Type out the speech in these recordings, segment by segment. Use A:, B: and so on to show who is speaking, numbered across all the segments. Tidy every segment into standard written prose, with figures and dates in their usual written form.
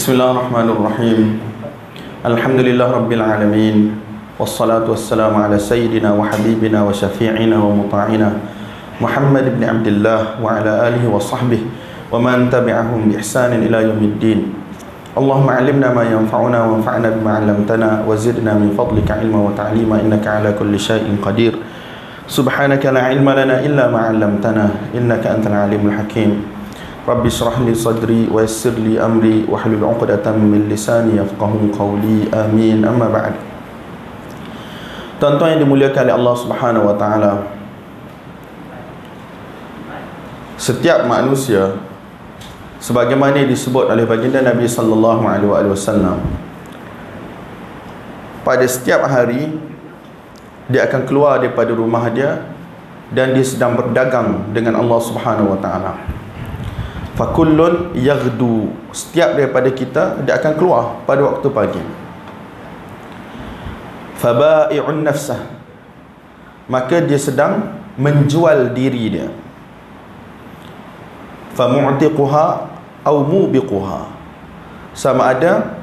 A: Bismillahirrahmanirrahim. Alhamdulillah Rabbil Alamin. Wassalatu wassalamu ala sayyidina wa habibina wa syafi'ina wa muta'ina Muhammad ibn Abdullah wa ala alihi wa sahbihi wa man tabi'ahum bi ihsanin ila yaumiddin. Allahumma 'allimna ma yanfa'una wa anfa'na bima 'allamtana wa zidna min fadlika 'ilma wa ta'lima innaka 'ala kulli syai'in qadir. Subhanaka la 'ilma lana illa ma 'allamtana innaka antal 'alimul hakim. Rabbi shrah li sadri wa yassir li amri wa hlul 'uqdatam min lisani yafqahu qawli. Amin. Amma ba'd. Tuan-tuan yang dimuliakan oleh Allah Subhanahu wa taala, setiap manusia sebagaimana disebut oleh baginda Nabi sallallahu alaihi wasallam, pada setiap hari dia akan keluar daripada rumah dia dan dia sedang berdagang dengan Allah Subhanahu wa taala. Fakullun yaghdu, setiap daripada kita dia akan keluar pada waktu pagi. Fabai'un nafsah, maka dia sedang menjual diri dia. Famu'tiquha au mubiquha, sama ada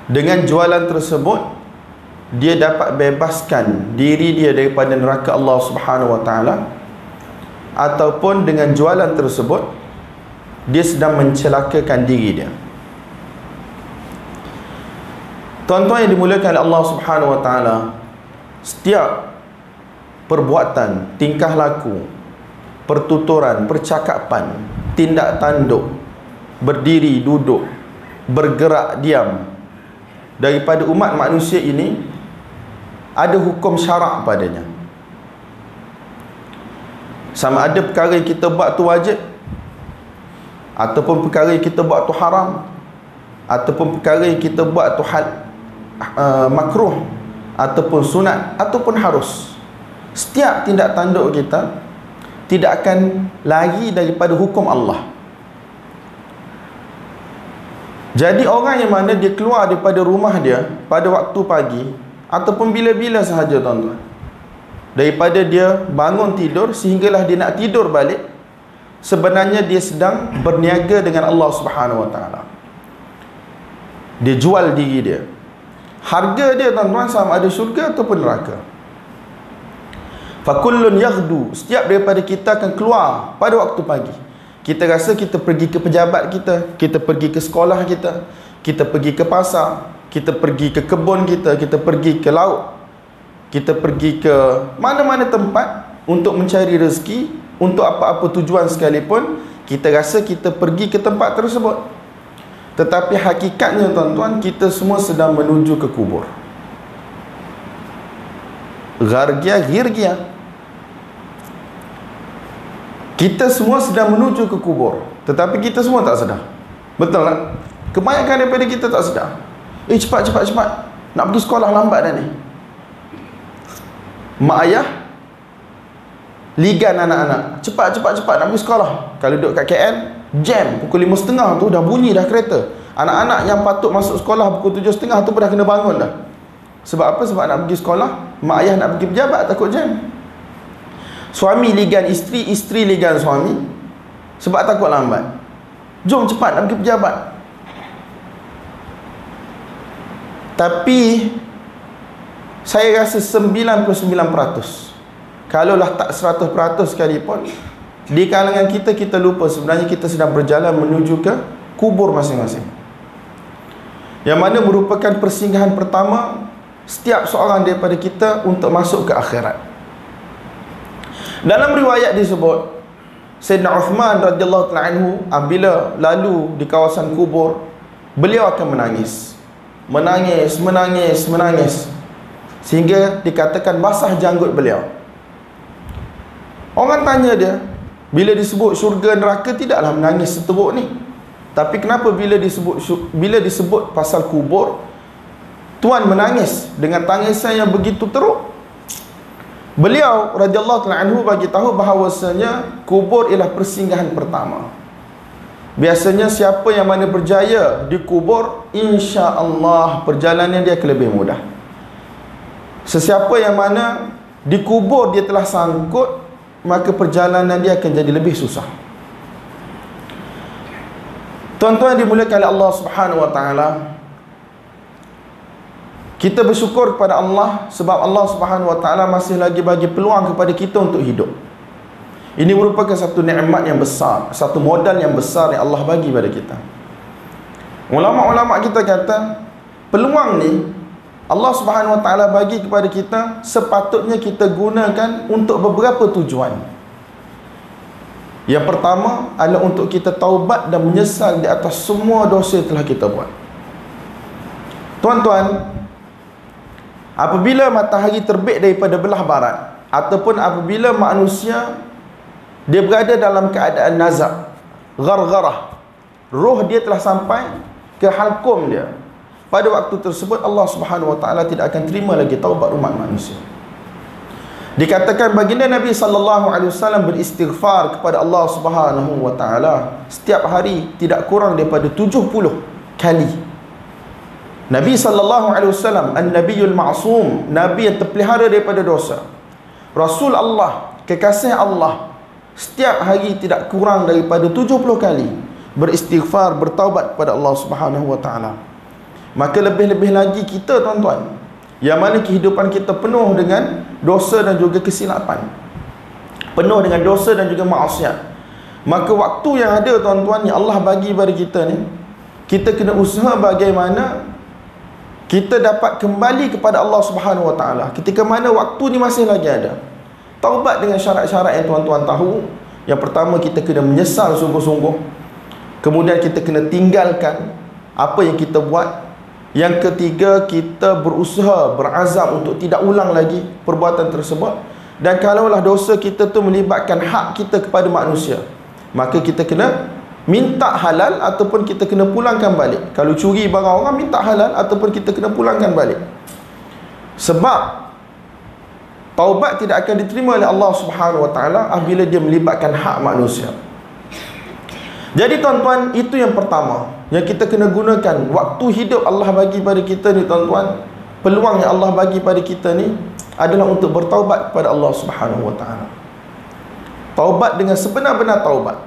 A: dengan jualan tersebut dia dapat bebaskan diri dia daripada neraka Allah Subhanahu wa taala, ataupun dengan jualan tersebut dia sedang mencelakakan diri dia. Tuan-tuan yang dimuliakan oleh Allah Subhanahu wa taala, setiap perbuatan, tingkah laku, pertuturan, percakapan, tindak tanduk, berdiri, duduk, bergerak, diam daripada umat manusia ini ada hukum syarak padanya. Sama ada perkara yang kita buat tu wajib, ataupun perkara yang kita buat tu haram, ataupun perkara yang kita buat tu makruh, ataupun sunat, ataupun harus. Setiap tindak tanduk kita tidak akan lari daripada hukum Allah. Jadi orang yang mana dia keluar daripada rumah dia pada waktu pagi ataupun bila-bila sahaja, tuan-tuan, daripada dia bangun tidur sehinggalah dia nak tidur balik, sebenarnya dia sedang berniaga dengan Allah Subhanahu wa taala. Dia jual diri dia. Harga dia, tuan-tuan, sama ada syurga ataupun neraka. Fakullun yaghdu, setiap daripada kita akan keluar pada waktu pagi. Kita rasa kita pergi ke pejabat kita pergi ke sekolah kita pergi ke pasar, kita pergi ke kebun kita pergi ke laut, kita pergi ke mana-mana tempat untuk mencari rezeki, untuk apa-apa tujuan sekalipun, kita rasa kita pergi ke tempat tersebut. Tetapi hakikatnya, tuan-tuan, kita semua sedang menuju ke kubur. Ghargia ghirgia, kita semua sedang menuju ke kubur, tetapi kita semua tak sedar. Betul tak? Kebanyakan daripada kita tak sedar. Cepat, nak pergi sekolah lambat dah ni. Mak ayah ligan anak-anak, cepat nak pergi sekolah. Kalau duduk kat KL, jam pukul 5.30 tu dah bunyi dah kereta. Anak-anak yang patut masuk sekolah pukul 7.30 tu pun dah kena bangun dah. Sebab apa? Sebab nak pergi sekolah. Mak ayah nak pergi pejabat, takut jam. Suami ligan isteri, isteri ligan suami, sebab takut lambat. Jom cepat nak pergi pejabat. Tapi saya rasa 99%, kalaulah tak 100% sekalipun, di kalangan kita lupa sebenarnya kita sedang berjalan menuju ke kubur masing-masing, yang mana merupakan persinggahan pertama setiap seorang daripada kita untuk masuk ke akhirat. Dalam riwayat disebut, Sayyidina Uthman radhiyallahu ta'ala anhu apabila lalu di kawasan kubur, beliau akan menangis sehingga dikatakan basah janggut beliau. Orang tanya dia, bila disebut syurga neraka tidaklah menangis seteruk ni, tapi kenapa bila disebut pasal kubur, Tuan menangis dengan tangisan yang begitu teruk? Beliau radhiyallahu ta'ala anhu bagi tahu bahawasanya kubur ialah persinggahan pertama. Biasanya siapa yang mana berjaya di kubur, insya-Allah perjalanan dia akan lebih mudah. Sesiapa yang mana di kubur dia telah sangkut, maka perjalanan dia akan jadi lebih susah. Tuan-tuan dimuliakan oleh Allah Subhanahu wa taala, kita bersyukur kepada Allah sebab Allah Subhanahu wa taala masih lagi bagi peluang kepada kita untuk hidup. Ini merupakan satu nikmat yang besar, satu modal yang besar yang Allah bagi pada kita. Ulama-ulama kita kata, peluang ni Allah Subhanahu wa taala bagi kepada kita, sepatutnya kita gunakan untuk beberapa tujuan. Yang pertama adalah untuk kita taubat dan menyesal di atas semua dosa yang telah kita buat. Tuan-tuan, apabila matahari terbit daripada belah barat, ataupun apabila manusia dia berada dalam keadaan nazab, ghargharah, roh dia telah sampai ke halqum dia, pada waktu tersebut Allah Subhanahu wa taala tidak akan terima lagi taubat umat manusia. Dikatakan baginda Nabi sallallahu alaihi wasallam beristighfar kepada Allah Subhanahu wa taala setiap hari tidak kurang daripada 70 kali. Nabi sallallahu alaihi wasallam an-nabiyul ma'sum, nabi yang terpelihara daripada dosa. Rasul Allah, kekasih Allah, setiap hari tidak kurang daripada 70 kali beristighfar, bertaubat kepada Allah Subhanahu wa taala. Maka lebih-lebih lagi kita, tuan-tuan, yang mana kehidupan kita penuh dengan dosa dan juga kesilapan, penuh dengan dosa dan juga maksiat. Maka waktu yang ada, tuan-tuan, yang Allah bagi pada kita ni, kita kena usaha bagaimana kita dapat kembali kepada Allah Subhanahu wa taala ketika mana waktu ni masih lagi ada. Taubat dengan syarat-syarat yang tuan-tuan tahu. Yang pertama, kita kena menyesal sungguh-sungguh. Kemudian kita kena tinggalkan apa yang kita buat. Yang ketiga, kita berusaha, berazam untuk tidak ulang lagi perbuatan tersebut. Dan kalaulah dosa kita tu melibatkan hak kita kepada manusia, maka kita kena minta halal ataupun kita kena pulangkan balik. Kalau curi barang orang, minta halal ataupun kita kena pulangkan balik. Sebab taubat tidak akan diterima oleh Allah Subhanahu wa taala apabila dia melibatkan hak manusia. Jadi tuan-tuan, itu yang pertama yang kita kena gunakan. Waktu hidup Allah bagi pada kita ni, tuan-tuan, peluang yang Allah bagi pada kita ni adalah untuk bertaubat kepada Allah Subhanahu wa taala. Taubat dengan sebenar-benar taubat.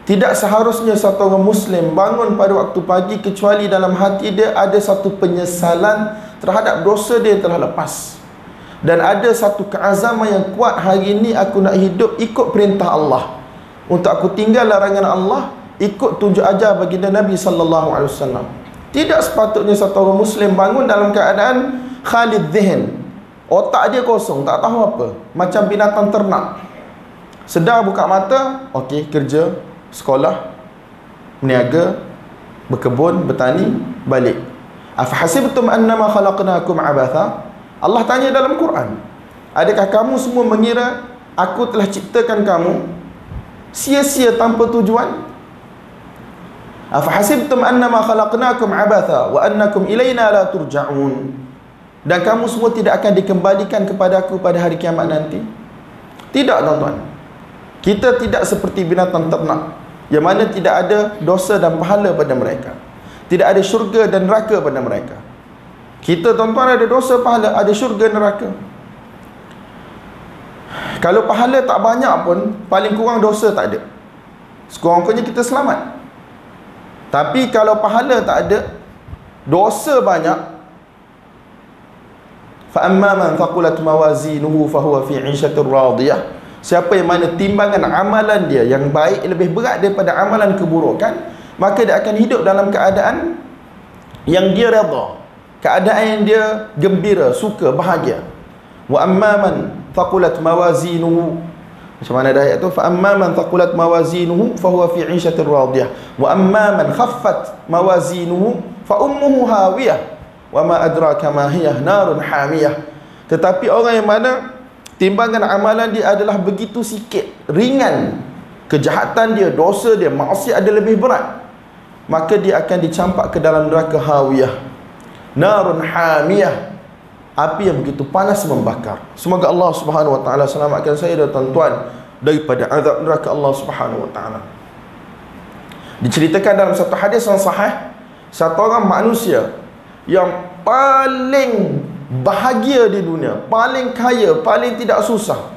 A: Tidak seharusnya satu orang Muslim bangun pada waktu pagi kecuali dalam hati dia ada satu penyesalan terhadap dosa dia yang telah lepas, dan ada satu keazaman yang kuat, hari ini aku nak hidup ikut perintah Allah, untuk aku tinggal larangan Allah, ikut tunjuk ajar baginda Nabi sallallahu alaihi wasallam. Tidak sepatutnya satu orang Muslim bangun dalam keadaan khalid dhihn, otak dia kosong, tak tahu apa, macam binatang ternak. Sedar buka mata, okey, kerja, sekolah, meniaga, berkebun, bertani, balik. Afahasibtum annama khalaqnakum abatha? Allah tanya dalam Quran, adakah kamu semua mengira aku telah ciptakan kamu sia-sia tanpa tujuan? Afahasibtum annama khalaqnakum abatha wa annakum ilaina la turja'un? Dan kamu semua tidak akan dikembalikan kepada aku pada hari kiamat nanti? Tidak, tuan-tuan. Kita tidak seperti binatang ternak yang mana tidak ada dosa dan pahala pada mereka, tidak ada syurga dan neraka pada mereka. Kita, tuan-tuan, ada dosa, pahala, ada syurga, neraka. Kalau pahala tak banyak pun, paling kurang dosa tak ada, sekurang-kurangnya kita selamat. Tapi kalau pahala tak ada, dosa banyak, fa amma man thaqulat mawazinuhu fa huwa fi 'ishatir radiyah. Siapa yang mana timbangan amalan dia yang baik lebih berat daripada amalan keburukan, maka dia akan hidup dalam keadaan yang dia redha, keadaan yang dia gembira, suka, bahagia. Wa amma man thaqulat mawazinuhu, macam mana dah ayat tu? Fa amma man thaqulat mawazinuhu fa huwa fi 'ishatir radiyah wa amma man khaffat mawazinuhu fa ummuhu hawiyah wa ma adraka ma hiya narun hamiyah. Tetapi orang yang mana timbangan amalan dia adalah begitu sikit, ringan, kejahatan dia, dosa dia, maksiat dia lebih berat, maka dia akan dicampak ke dalam neraka hawiyah, narun hamiyah, api yang begitu panas membakar. Semoga Allah Subhanahu wa taala selamatkan saya dan tuan-tuan daripada azab neraka Allah Subhanahu wa taala. Diceritakan dalam satu hadis yang sahih, satu orang manusia yang paling bahagia di dunia, paling kaya, paling tidak susah,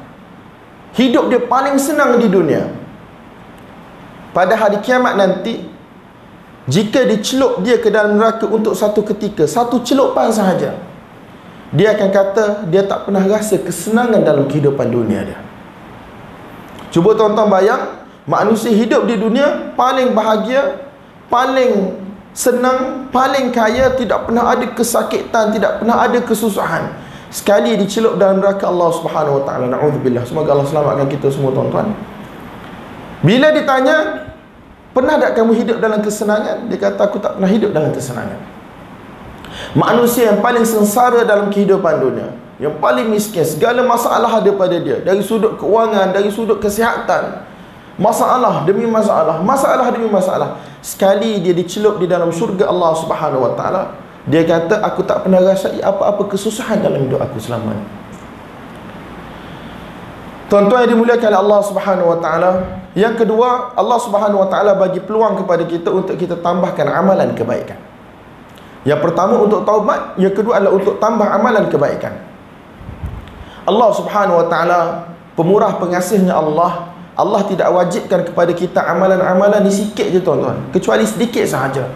A: hidup dia paling senang di dunia, pada hari kiamat nanti jika dicelup dia ke dalam neraka untuk satu ketika, satu celupan sahaja, dia akan kata dia tak pernah rasa kesenangan dalam kehidupan dunia dia. Cuba tuan-tuan bayang, manusia hidup di dunia paling bahagia, paling senang, paling kaya, tidak pernah ada kesakitan, tidak pernah ada kesusahan. Sekali dicelup dalam neraka Allah Subhanahu wa taala, naudzubillah. Semoga Allah selamatkan kita semua tuan-tuan. Bila ditanya, pernah tak kamu hidup dalam kesenangan? Dia kata, aku tak pernah hidup dalam kesenangan. Manusia yang paling sengsara dalam kehidupan dunia, yang paling miskin, segala masalah ada pada dia, dari sudut keuangan, dari sudut kesihatan, masalah demi masalah, masalah demi masalah. Sekali dia dicelup di dalam syurga Allah Subhanahu wa taala, dia kata, aku tak pernah rasai apa-apa kesusahan dalam hidup aku selama ini. Tuan-tuan yang dimuliakan oleh Allah Subhanahu wa taala, yang kedua, Allah Subhanahu wa taala bagi peluang kepada kita untuk kita tambahkan amalan kebaikan. Yang pertama untuk taubat, yang kedua adalah untuk tambah amalan kebaikan. Allah Subhanahu wa taala pemurah pengasihnya Allah. Allah tidak wajibkan kepada kita amalan-amalan ni sikit je tuan-tuan, kecuali sedikit sahaja.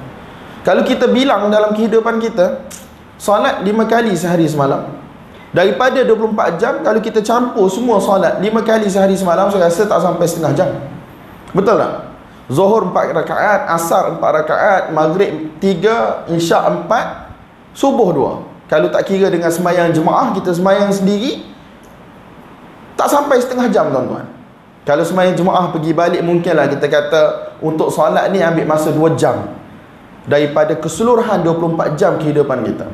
A: Kalau kita bilang dalam kehidupan kita, solat 5 kali sehari semalam, daripada 24 jam, kalau kita campur semua solat 5 kali sehari semalam, saya rasa tak sampai setengah jam. Betul tak? Zuhur 4 rakaat, Asar 4 rakaat, Maghrib 3, Isyak 4, Subuh 2. Kalau tak kira dengan semayang jemaah, kita semayang sendiri, tak sampai setengah jam tuan-tuan. Kalau semayang jemaah pergi balik, mungkinlah kita kata untuk solat ni ambil masa 2 jam daripada keseluruhan 24 jam kehidupan kita.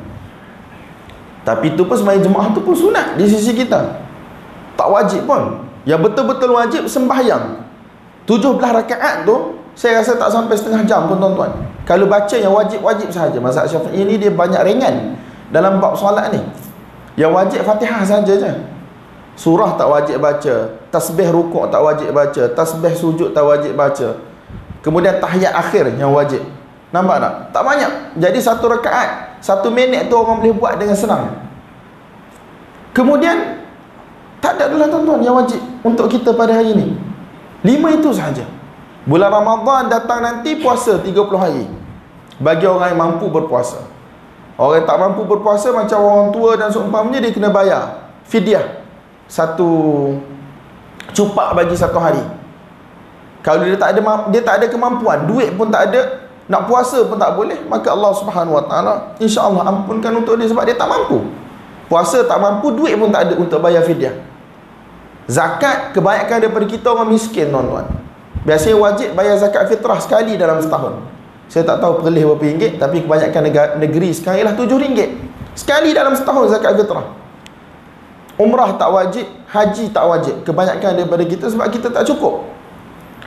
A: Tapi itu pun semayang jemaah tu pun sunat di sisi kita, tak wajib pun. Yang betul-betul wajib sembahyang 17 rakaat tu, saya rasa tak sampai setengah jam pun tuan-tuan. Kalau baca yang wajib-wajib sahaja. Mazhab Syafi'i ni dia banyak ringan dalam bab solat ni. Yang wajib Fatihah saja je. Surah tak wajib baca, tasbih rukuk tak wajib baca, tasbih sujud tak wajib baca. Kemudian tahiyat akhir yang wajib. Nampak tak? Tak banyak. Jadi 1 rakaat, 1 minit tu orang boleh buat dengan senang. Kemudian tak ada adalah tuan-tuan yang wajib untuk kita pada hari ni. 5 itu sahaja. Bulan Ramadan datang nanti, puasa 30 hari bagi orang yang mampu berpuasa. Orang yang tak mampu berpuasa, macam orang tua dan seumpamanya, dia kena bayar fidyah, 1 cupak bagi 1 hari. Kalau dia tak ada kemampuan, duit pun tak ada, nak puasa pun tak boleh, maka Allah Subhanahu wa taala insya-Allah ampunkan untuk dia sebab dia tak mampu. Puasa tak mampu, duit pun tak ada untuk bayar fidyah. Zakat, kebanyakan daripada kita orang miskin tuan-tuan. Biasanya wajib bayar zakat fitrah sekali dalam setahun. Saya tak tahu perlis berapa ringgit, tapi kebanyakan negeri sekarang ialah RM7 sekali dalam setahun zakat fitrah. Umrah tak wajib, haji tak wajib. Kebanyakan daripada kita sebab kita tak cukup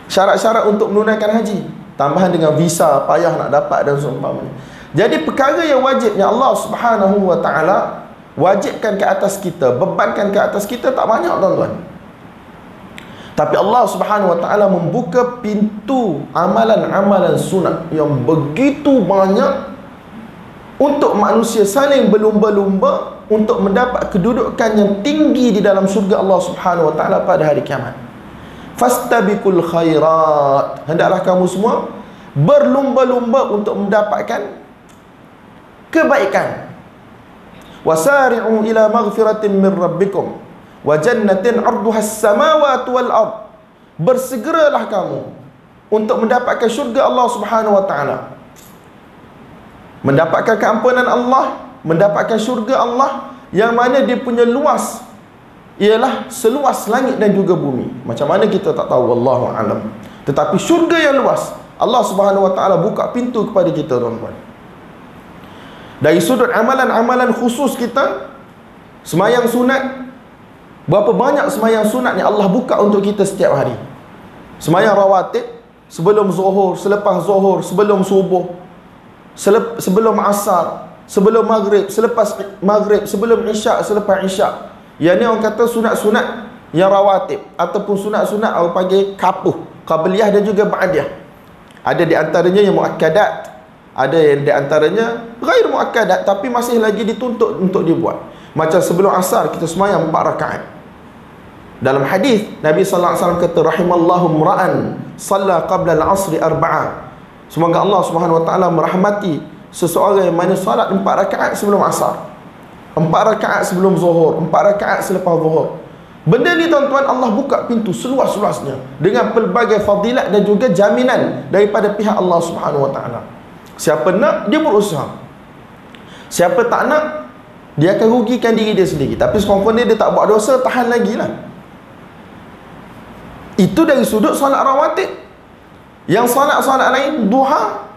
A: syarat-syarat untuk menunaikan haji, tambahan dengan visa payah nak dapat dan seumpamanya. Jadi perkara yang wajibnya Allah Subhanahu wa taala wajibkan ke atas kita, bebankan ke atas kita tak banyak tuan-tuan. Tapi Allah Subhanahu wa taala membuka pintu amalan-amalan sunat yang begitu banyak untuk manusia saling berlumba-lumba untuk mendapat kedudukan yang tinggi di dalam syurga Allah Subhanahu wa taala pada hari kiamat. Fastabiqul khairat, hendaklah kamu semua berlumba-lumba untuk mendapatkan kebaikan. Wasari'u ila maghfiratin min rabbikum wa jannatin 'arduha as-samawati wal ard. Bersegeralah kamu untuk mendapatkan syurga Allah Subhanahu wa taala, mendapatkan keampunan Allah, mendapatkan syurga Allah yang mana dia punya luas ialah seluas langit dan juga bumi. Macam mana kita tak tahu, wallahu alam. Tetapi syurga yang luas, Allah Subhanahu wa taala buka pintu kepada kita tuan-tuan. Dari sudut amalan-amalan khusus kita, semayang sunat, berapa banyak semayang sunat yang Allah buka untuk kita setiap hari. Semayang rawatib, sebelum zuhur, selepas zuhur, sebelum subuh, sebelum asar, sebelum maghrib, selepas maghrib, sebelum isyak, selepas isyak. Yang ni orang kata sunat-sunat yang rawatib, ataupun sunat-sunat orang panggil kapuh, qabliyah dan juga ba'diyah. Ada di antaranya yang muakkadat, ada yang di antaranya ghair muakkadat tapi masih lagi dituntut untuk dibuat. Macam sebelum asar kita semayang 4 rakaat. Dalam hadis Nabi sallallahu alaihi wasallam kata, rahimallahu mra'an shalla qabla al-'asri 4. Semoga Allah Subhanahu Wa Taala merahmati seseorang yang mana solat 4 rakaat sebelum asar, 4 rakaat sebelum zuhur, 4 rakaat selepas zuhur. Benda ni tuan-tuan, Allah buka pintu seluas-luasnya dengan pelbagai fadilat dan juga jaminan daripada pihak Allah Subhanahu Wa Taala. Siapa nak, dia berusaha. Siapa tak nak, dia akan rugikan diri dia sendiri. Tapi sekurang-kurangnya dia tak buat dosa, tahan lagi lah. Itu dari sudut solat rawatib. Yang solat-solat lain, duha,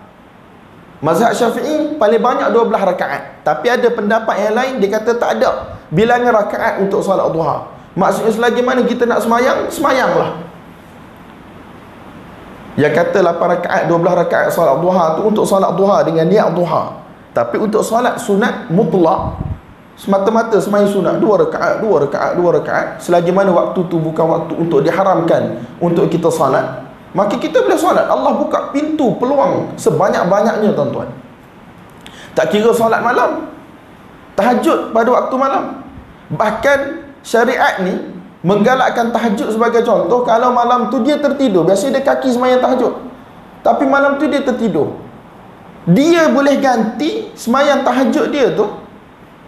A: mazhab Syafi'i paling banyak 12 rakaat. Tapi ada pendapat yang lain, dia kata tak ada bilangan rakaat untuk solat duha. Maksudnya selagi mana kita nak semayang, semayanglah. Yang kata 8 rakaat, 12 rakaat solat duha tu untuk solat duha dengan niat duha. Tapi untuk solat sunat mutlak, semata-mata semayang sunat 2 rakaat, 2 rakaat, 2 rakaat, selagi mana waktu tu bukan waktu untuk diharamkan untuk kita solat, maka kita boleh solat. Allah buka pintu peluang sebanyak-banyaknya tuan-tuan. Tak kira solat malam, tahajud pada waktu malam. Bahkan syariat ni menggalakkan tahajud sebagai contoh. Kalau malam tu dia tertidur, biasanya dia kaki semayang tahajud, tapi malam tu dia tertidur, dia boleh ganti semayang tahajud dia tu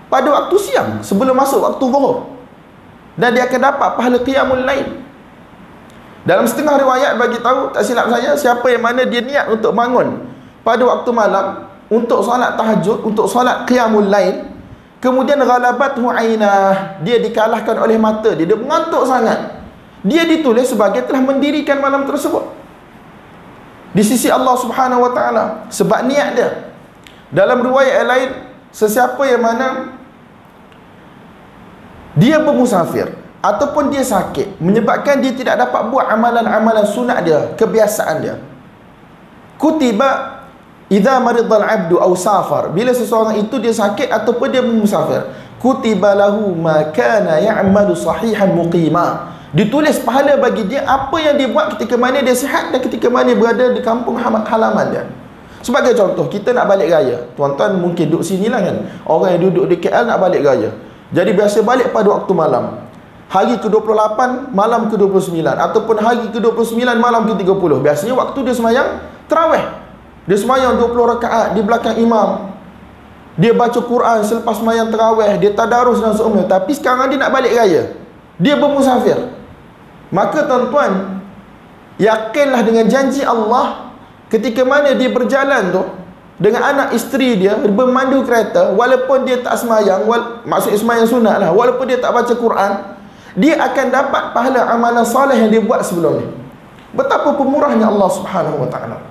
A: pada waktu siang sebelum masuk waktu zuhur, dan dia akan dapat pahala qiyamul lail. Dalam setengah riwayat bagi tahu, tak silap saya, siapa yang mana dia niat untuk bangun pada waktu malam untuk solat tahajud, untuk solat qiyamul lail, kemudian ghalabathu ainah, dia dikalahkan oleh mata dia, dia mengantuk sangat, dia ditulis sebagai telah mendirikan malam tersebut di sisi Allah Subhanahu Wa Taala sebab niat dia. Dalam riwayat yang lain, sesiapa yang mana dia bermusafir ataupun dia sakit menyebabkan dia tidak dapat buat amalan-amalan sunat dia, kebiasaan dia, kutiba idza maridal abdu aw safar, bila seseorang itu dia sakit ataupun dia musafir, kutiba lahu ma kana ya'malu sahihan muqima, ditulis pahala bagi dia apa yang dia buat ketika mana dia sihat dan ketika mana dia berada di kampung halaman dia. Sebagai contoh, kita nak balik raya, tuan-tuan mungkin duduk sini lah kan, orang yang duduk di KL nak balik raya, jadi biasa balik pada waktu malam, hari ke-28 malam ke-29, ataupun hari ke-29 malam ke-30. Biasanya waktu dia semayang tarawih, dia semayang 20 rakaat di belakang imam, dia baca Quran selepas semayang tarawih, dia tadarus dan seumpamanya. Tapi sekarang dia nak balik raya, dia bermusafir. Maka tuan-tuan, yakinlah dengan janji Allah, ketika mana dia berjalan tu dengan anak isteri dia bermandu kereta, walaupun dia tak semayang, maksudnya semayang sunat lah, walaupun dia tak baca Quran, dia akan dapat pahala amalan soleh yang dia buat sebelum ni. Betapa pemurahnya Allah Subhanahu Wa Taala.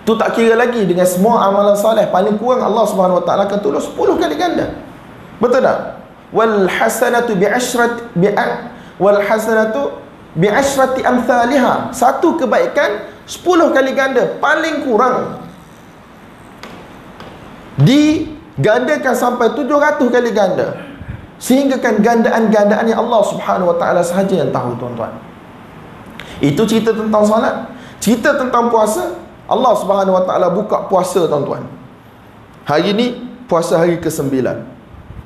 A: Tu tak kira lagi dengan semua amalan soleh, paling kurang Allah Subhanahu Wa Taala akan tulis 10 kali ganda. Betul tak? Wal hasanatu bi asyrati amsalha. Satu kebaikan 10 kali ganda, paling kurang digandakan sampai 700 kali ganda. Sehingga kan gandaan-gandaan yang Allah Subhanahu Wa Taala sahaja yang tahu tuan-tuan. Itu cerita tentang salat. Cerita tentang puasa, Allah Subhanahu Wa Taala buka puasa tuan-tuan. Hari ni puasa hari ke-9.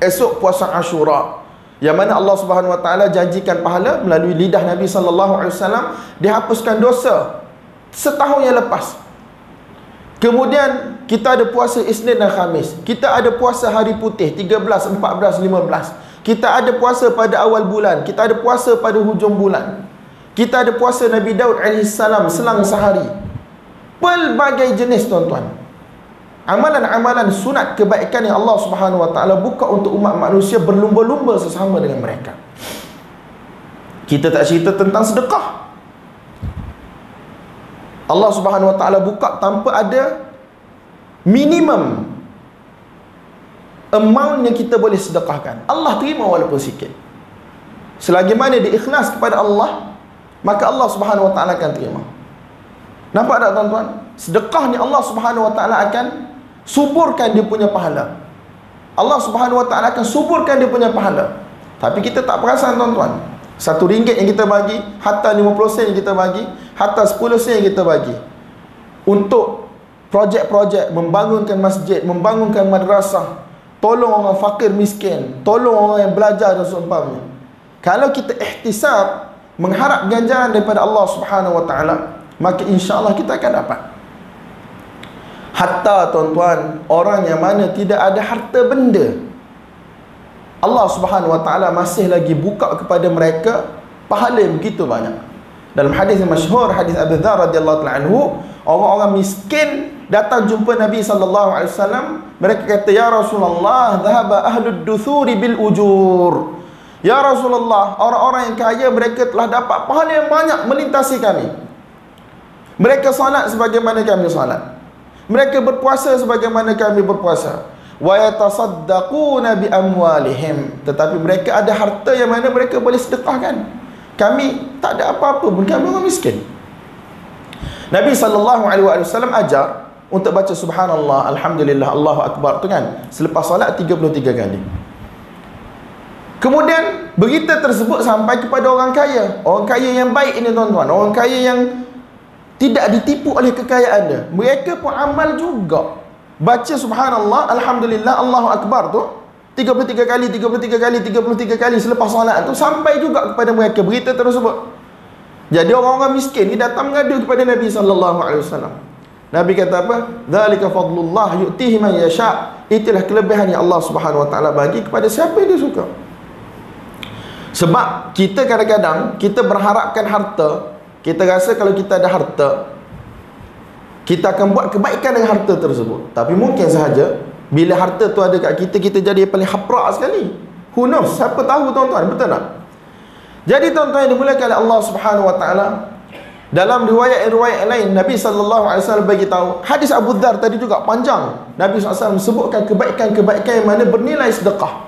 A: Esok puasa Ashura, yang mana Allah Subhanahu Wa Taala janjikan pahala melalui lidah Nabi sallallahu alaihi wasallam, dihapuskan dosa setahun yang lepas. Kemudian kita ada puasa Isnin dan Khamis. Kita ada puasa hari putih 13, 14, 15. Kita ada puasa pada awal bulan. Kita ada puasa pada hujung bulan. Kita ada puasa Nabi Daud AS selang sehari. Pelbagai jenis tuan-tuan, amalan-amalan sunat kebaikan yang Allah Subhanahu Wa Taala buka untuk umat manusia berlumba-lumba sesama dengan mereka. Kita tak cerita tentang sedekah. Allah Subhanahu Wa Taala buka tanpa ada minimum amount yang kita boleh sedekahkan. Allah terima walaupun sikit. Selagi mana dia ikhlas kepada Allah, maka Allah Subhanahu Wa Taala akan terima. Nampak tak tuan-tuan? Sedekah ni Allah Subhanahu Wa Taala akan suburkan dia punya pahala. Allah Subhanahu Wa Taala akan suburkan dia punya pahala. Tapi kita tak perasan tuan-tuan. RM1 yang kita bagi, hatta 50 sen yang kita bagi, hatta 10 sen yang kita bagi untuk projek-projek membangunkan masjid, membangunkan madrasah, tolong orang fakir miskin, tolong orang yang belajar dan seumpamanya. Kalau kita ihtisab, mengharap ganjaran daripada Allah Subhanahu Wa Taala, maka insya-Allah kita akan dapat. Hatta tuan-tuan, orang yang mana tidak ada harta benda, Allah Subhanahu wa ta'ala masih lagi buka kepada mereka pahala yang begitu banyak. Dalam hadis yang masyhur, hadis Abu Dzar radhiyallahu ta'ala anhu, orang-orang miskin datang jumpa Nabi SAW. Mereka kata, ya Rasulullah, dhahaba ahlud duthuri bil ujur. Ya Rasulullah, orang-orang yang kaya mereka telah dapat pahala yang banyak melintasi kami. Mereka salat sebagaimana kami salat, mereka berpuasa sebagaimana kami berpuasa. Wa yatasaddaquna bi amwalihim, tetapi mereka ada harta yang mana mereka boleh sedekahkan. Kami tak ada apa-apa pun, kami orang miskin. Nabi SAW ajar untuk baca subhanallah, alhamdulillah, Allahu akbar tu kan, selepas solat 33 kali. Kemudian berita tersebut sampai kepada orang kaya. Orang kaya yang baik ini tuan-tuan, orang kaya yang tidak ditipu oleh kekayaan dia, mereka pun amal juga. Baca subhanallah, alhamdulillah, Allahu akbar tu 33 kali, 33 kali, 33 kali selepas solat tu, sampai juga kepada mereka berita tersebut. Jadi orang-orang miskin ni datang mengadu kepada Nabi SAW. Nabi kata apa? Dzalika fadlullah yu'tihi man yasha. Itulah kelebihan yang Allah Subhanahu wa ta'ala bagi kepada siapa yang dia suka. Sebab kita kadang-kadang kita berharapkan harta. Kita rasa kalau kita ada harta, kita akan buat kebaikan dengan harta tersebut. Tapi mungkin sahaja bila harta tu ada kat kita, kita jadi paling haprak sekali. Who knows? Siapa tahu tuan-tuan, betul tak? Jadi tuan-tuan yang dimulakan oleh Allah Subhanahu wa ta'ala, dalam riwayat lain Nabi SAW bagi tahu, hadis Abu Dzar tadi juga panjang. Nabi SAW sebutkan kebaikan-kebaikan yang mana bernilai sedekah.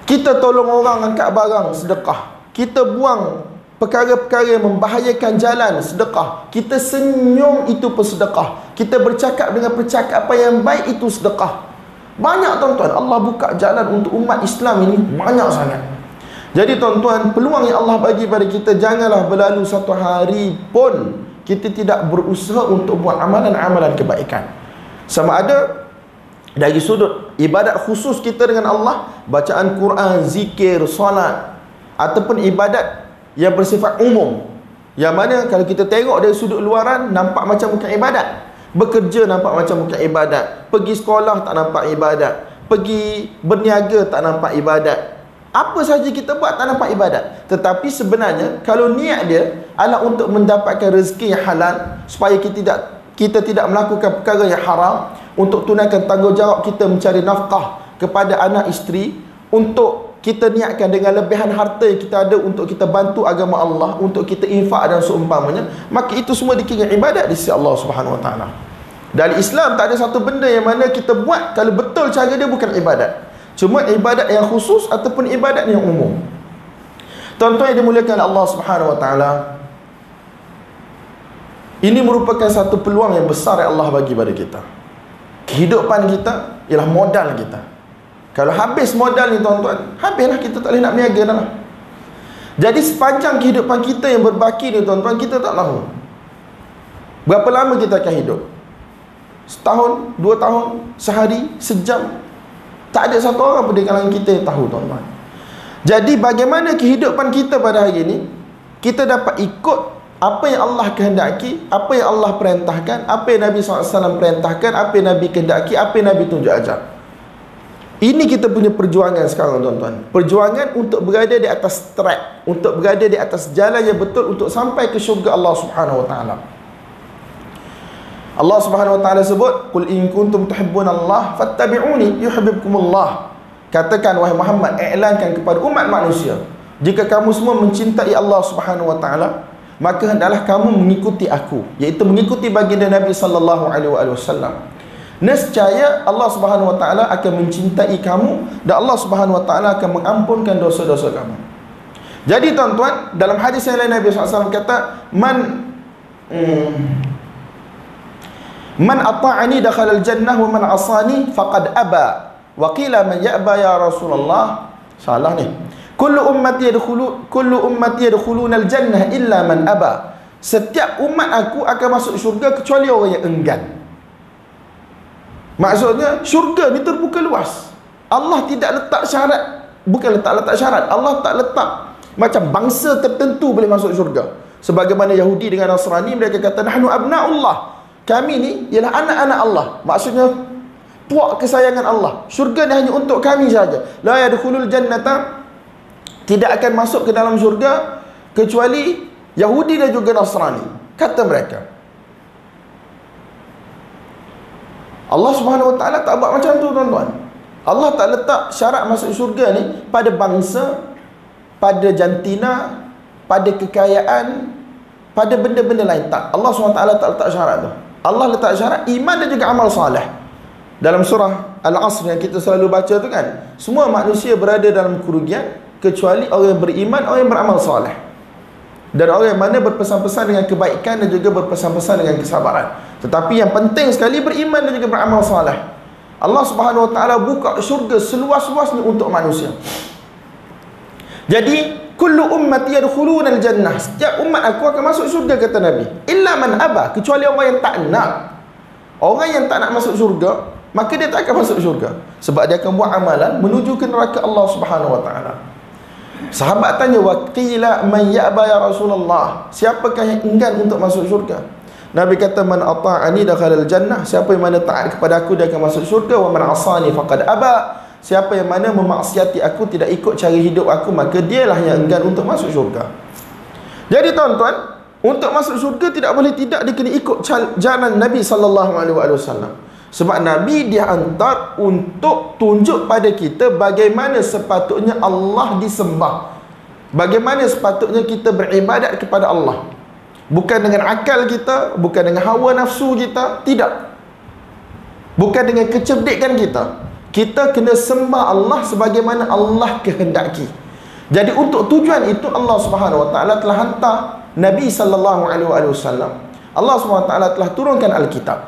A: Kita tolong orang angkat barang, sedekah. Kita buang perkara-perkara yang membahayakan jalan, sedekah. Kita senyum, itu pun sedekah. Kita bercakap dengan percakapan yang baik, itu sedekah. Banyak tuan-tuan, Allah buka jalan untuk umat Islam ini banyak sangat. Jadi tuan-tuan, peluang yang Allah bagi pada kita, janganlah berlalu satu hari pun kita tidak berusaha untuk buat amalan-amalan kebaikan. Sama ada dari sudut ibadat khusus kita dengan Allah, bacaan Quran, zikir, solat, ataupun ibadat yang bersifat umum, yang mana kalau kita tengok dari sudut luaran nampak macam bukan ibadat. Bekerja nampak macam bukan ibadat, pergi sekolah tak nampak ibadat, pergi berniaga tak nampak ibadat, apa saja kita buat tak nampak ibadat. Tetapi sebenarnya kalau niat dia adalah untuk mendapatkan rezeki yang halal, supaya kita tidak melakukan perkara yang haram, untuk tunaikan tanggungjawab kita mencari nafkah kepada anak isteri, untuk kita niatkan dengan lebihan harta yang kita ada untuk kita bantu agama Allah, untuk kita infak dan seumpamanya, maka itu semua dikira ibadat di sisi Allah Subhanahu wa ta'ala. Dalam Islam tak ada satu benda yang mana kita buat kalau betul cara dia bukan ibadat. Cuma ibadat yang khusus ataupun ibadat yang umum. Tuan-tuan yang dimuliakan Allah Subhanahu wa ta'ala, ini merupakan satu peluang yang besar yang Allah bagi pada kita. Kehidupan kita ialah modal kita. Kalau habis modal ni tuan-tuan, habislah, kita tak boleh nak berniaga dah lah. Jadi sepanjang kehidupan kita yang berbaki ni tuan-tuan, kita tak tahu berapa lama kita akan hidup. Setahun, 2 tahun, sehari, sejam. Tak ada satu orang pun di kalangan kita yang tahu tuan-tuan. Jadi bagaimana kehidupan kita pada hari ini, kita dapat ikut apa yang Allah kehendaki, apa yang Allah perintahkan, apa yang Nabi SAW perintahkan, apa yang Nabi kehendaki, apa yang Nabi tunjuk ajar. Ini kita punya perjuangan sekarang tuan-tuan. Perjuangan untuk berada di atas track, untuk berada di atas jalan yang betul, untuk sampai ke syurga Allah Subhanahu wa ta'ala. Allah Subhanahu wa ta'ala sebut, qul in kuntum tuhibbunallah fattabi'uni yuhibbukumullah. Katakan wahai Muhammad, iklankan kepada umat manusia, jika kamu semua mencintai Allah Subhanahu wa ta'ala, maka hendaklah kamu mengikuti aku, iaitu mengikuti baginda Nabi sallallahu alaihi wasallam. Nescaya Allah Subhanahu wa ta'ala akan mencintai kamu, dan Allah Subhanahu wa ta'ala akan mengampunkan dosa-dosa kamu. Jadi tuan-tuan, dalam hadis yang lain Nabi SAW kata, Man ata'ani dakhala al-jannah wa man asani faqad aba. Wa qila man ya'ba ya Rasulullah. Salah ni. Kullu ummati yadkhuluna al-jannah illa man aba. Setiap umat aku akan masuk syurga kecuali orang yang enggan. Maksudnya syurga ni terbuka luas. Allah tidak letak syarat. Bukan letak syarat, Allah tak letak macam bangsa tertentu boleh masuk syurga. Sebagaimana Yahudi dengan Nasrani, mereka kata nahnu abna'ullah, Kami ni ialah anak-anak Allah. Maksudnya puak kesayangan Allah. Syurga ni hanya untuk kami saja. La yadkhulul jannata, tidak akan masuk ke dalam syurga kecuali Yahudi dan juga Nasrani, kata mereka. Allah Subhanahu Wa Taala tak buat macam tu, tuan-tuan. Allah tak letak syarat masuk syurga ni pada bangsa, pada jantina, pada kekayaan, pada benda-benda lain. Tak. Allah SWT tak letak syarat tu. Allah letak syarat iman dan juga amal soleh. Dalam surah Al-Asr yang kita selalu baca tu kan, semua manusia berada dalam kerugian kecuali orang yang beriman, orang yang beramal soleh, dan orang yang mana berpesan-pesan dengan kebaikan dan juga berpesan-pesan dengan kesabaran. Tetapi yang penting sekali beriman dan juga beramal soleh. Allah Subhanahu Wa Taala buka syurga seluas-luasnya untuk manusia. Jadi kullu ummati yadkhuluna al-jannah, setiap umat aku akan masuk syurga, kata Nabi, illa man aba, kecuali orang yang tak nak. Orang yang tak nak masuk syurga, maka dia tak akan masuk syurga, sebab dia akan buat amalan menuju ke neraka Allah Subhanahu Wa Taala. Sahabat tanya, wa qila man ya'ba ya Rasulullah, siapakah yang enggan untuk masuk syurga? Nabi kata, man ata'ani dakhala al-jannah, siapa yang mana taat kepada aku dia akan masuk syurga, wa man asani faqad aba, siapa yang mana memaksiati aku, tidak ikut cara hidup aku, maka dialah yang enggan untuk masuk syurga. Jadi tuan-tuan, untuk masuk syurga tidak boleh tidak, dia kena ikut jalan Nabi sallallahu alaihi wasallam. Sebab Nabi dihantar untuk tunjuk pada kita bagaimana sepatutnya Allah disembah, bagaimana sepatutnya kita beribadat kepada Allah. Bukan dengan akal kita, bukan dengan hawa nafsu kita, tidak. Bukan dengan kecerdikan kita. Kita kena sembah Allah sebagaimana Allah kehendaki. Jadi untuk tujuan itu Allah Subhanahu Wa Taala telah hantar Nabi sallallahu alaihi wasallam. Allah Subhanahu Wa Taala telah turunkan Alkitab.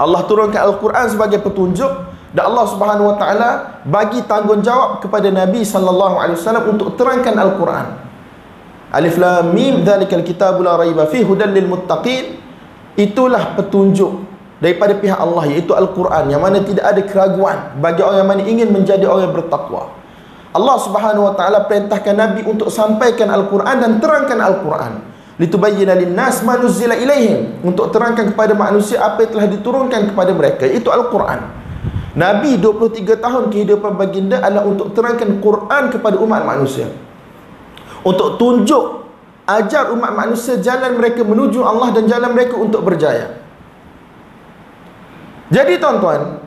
A: Allah turunkan Al-Quran sebagai petunjuk, dan Allah Subhanahu Wa Taala bagi tanggungjawab kepada Nabi sallallahu alaihi wasallam untuk terangkan Al-Quran. Alif Lam Mim, dzalikal kitabu la raiba fihi hudan lil muttaqin. Itulah petunjuk daripada pihak Allah, iaitu Al-Quran, yang mana tidak ada keraguan bagi orang yang mana ingin menjadi orang yang bertakwa. Allah Subhanahu Wa Taala perintahkan Nabi untuk sampaikan Al-Quran dan terangkan Al-Quran. Litubayyana lin-nas ma nuzila ilaihim, untuk terangkan kepada manusia apa yang telah diturunkan kepada mereka, itu Al-Quran. Nabi 23 tahun kehidupan baginda adalah untuk terangkan Quran kepada umat manusia, untuk tunjuk, ajar umat manusia jalan mereka menuju Allah dan jalan mereka untuk berjaya. Jadi tuan-tuan,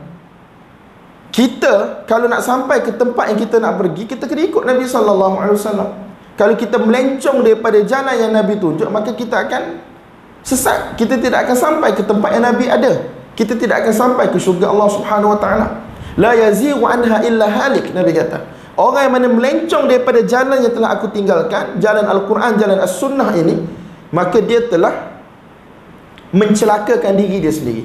A: kita kalau nak sampai ke tempat yang kita nak pergi, kita kena ikut Nabi SAW. Kalau kita melencong daripada jalan yang Nabi tunjuk, maka kita akan sesat. Kita tidak akan sampai ke tempat yang Nabi ada. Kita tidak akan sampai ke syurga Allah Subhanahu Wa Taala. La yazighu anha illa halik, Nabi kata. Orang yang mana melencong daripada jalan yang telah aku tinggalkan, jalan Al-Quran, jalan As-Sunnah ini, maka dia telah mencelakakan diri dia sendiri.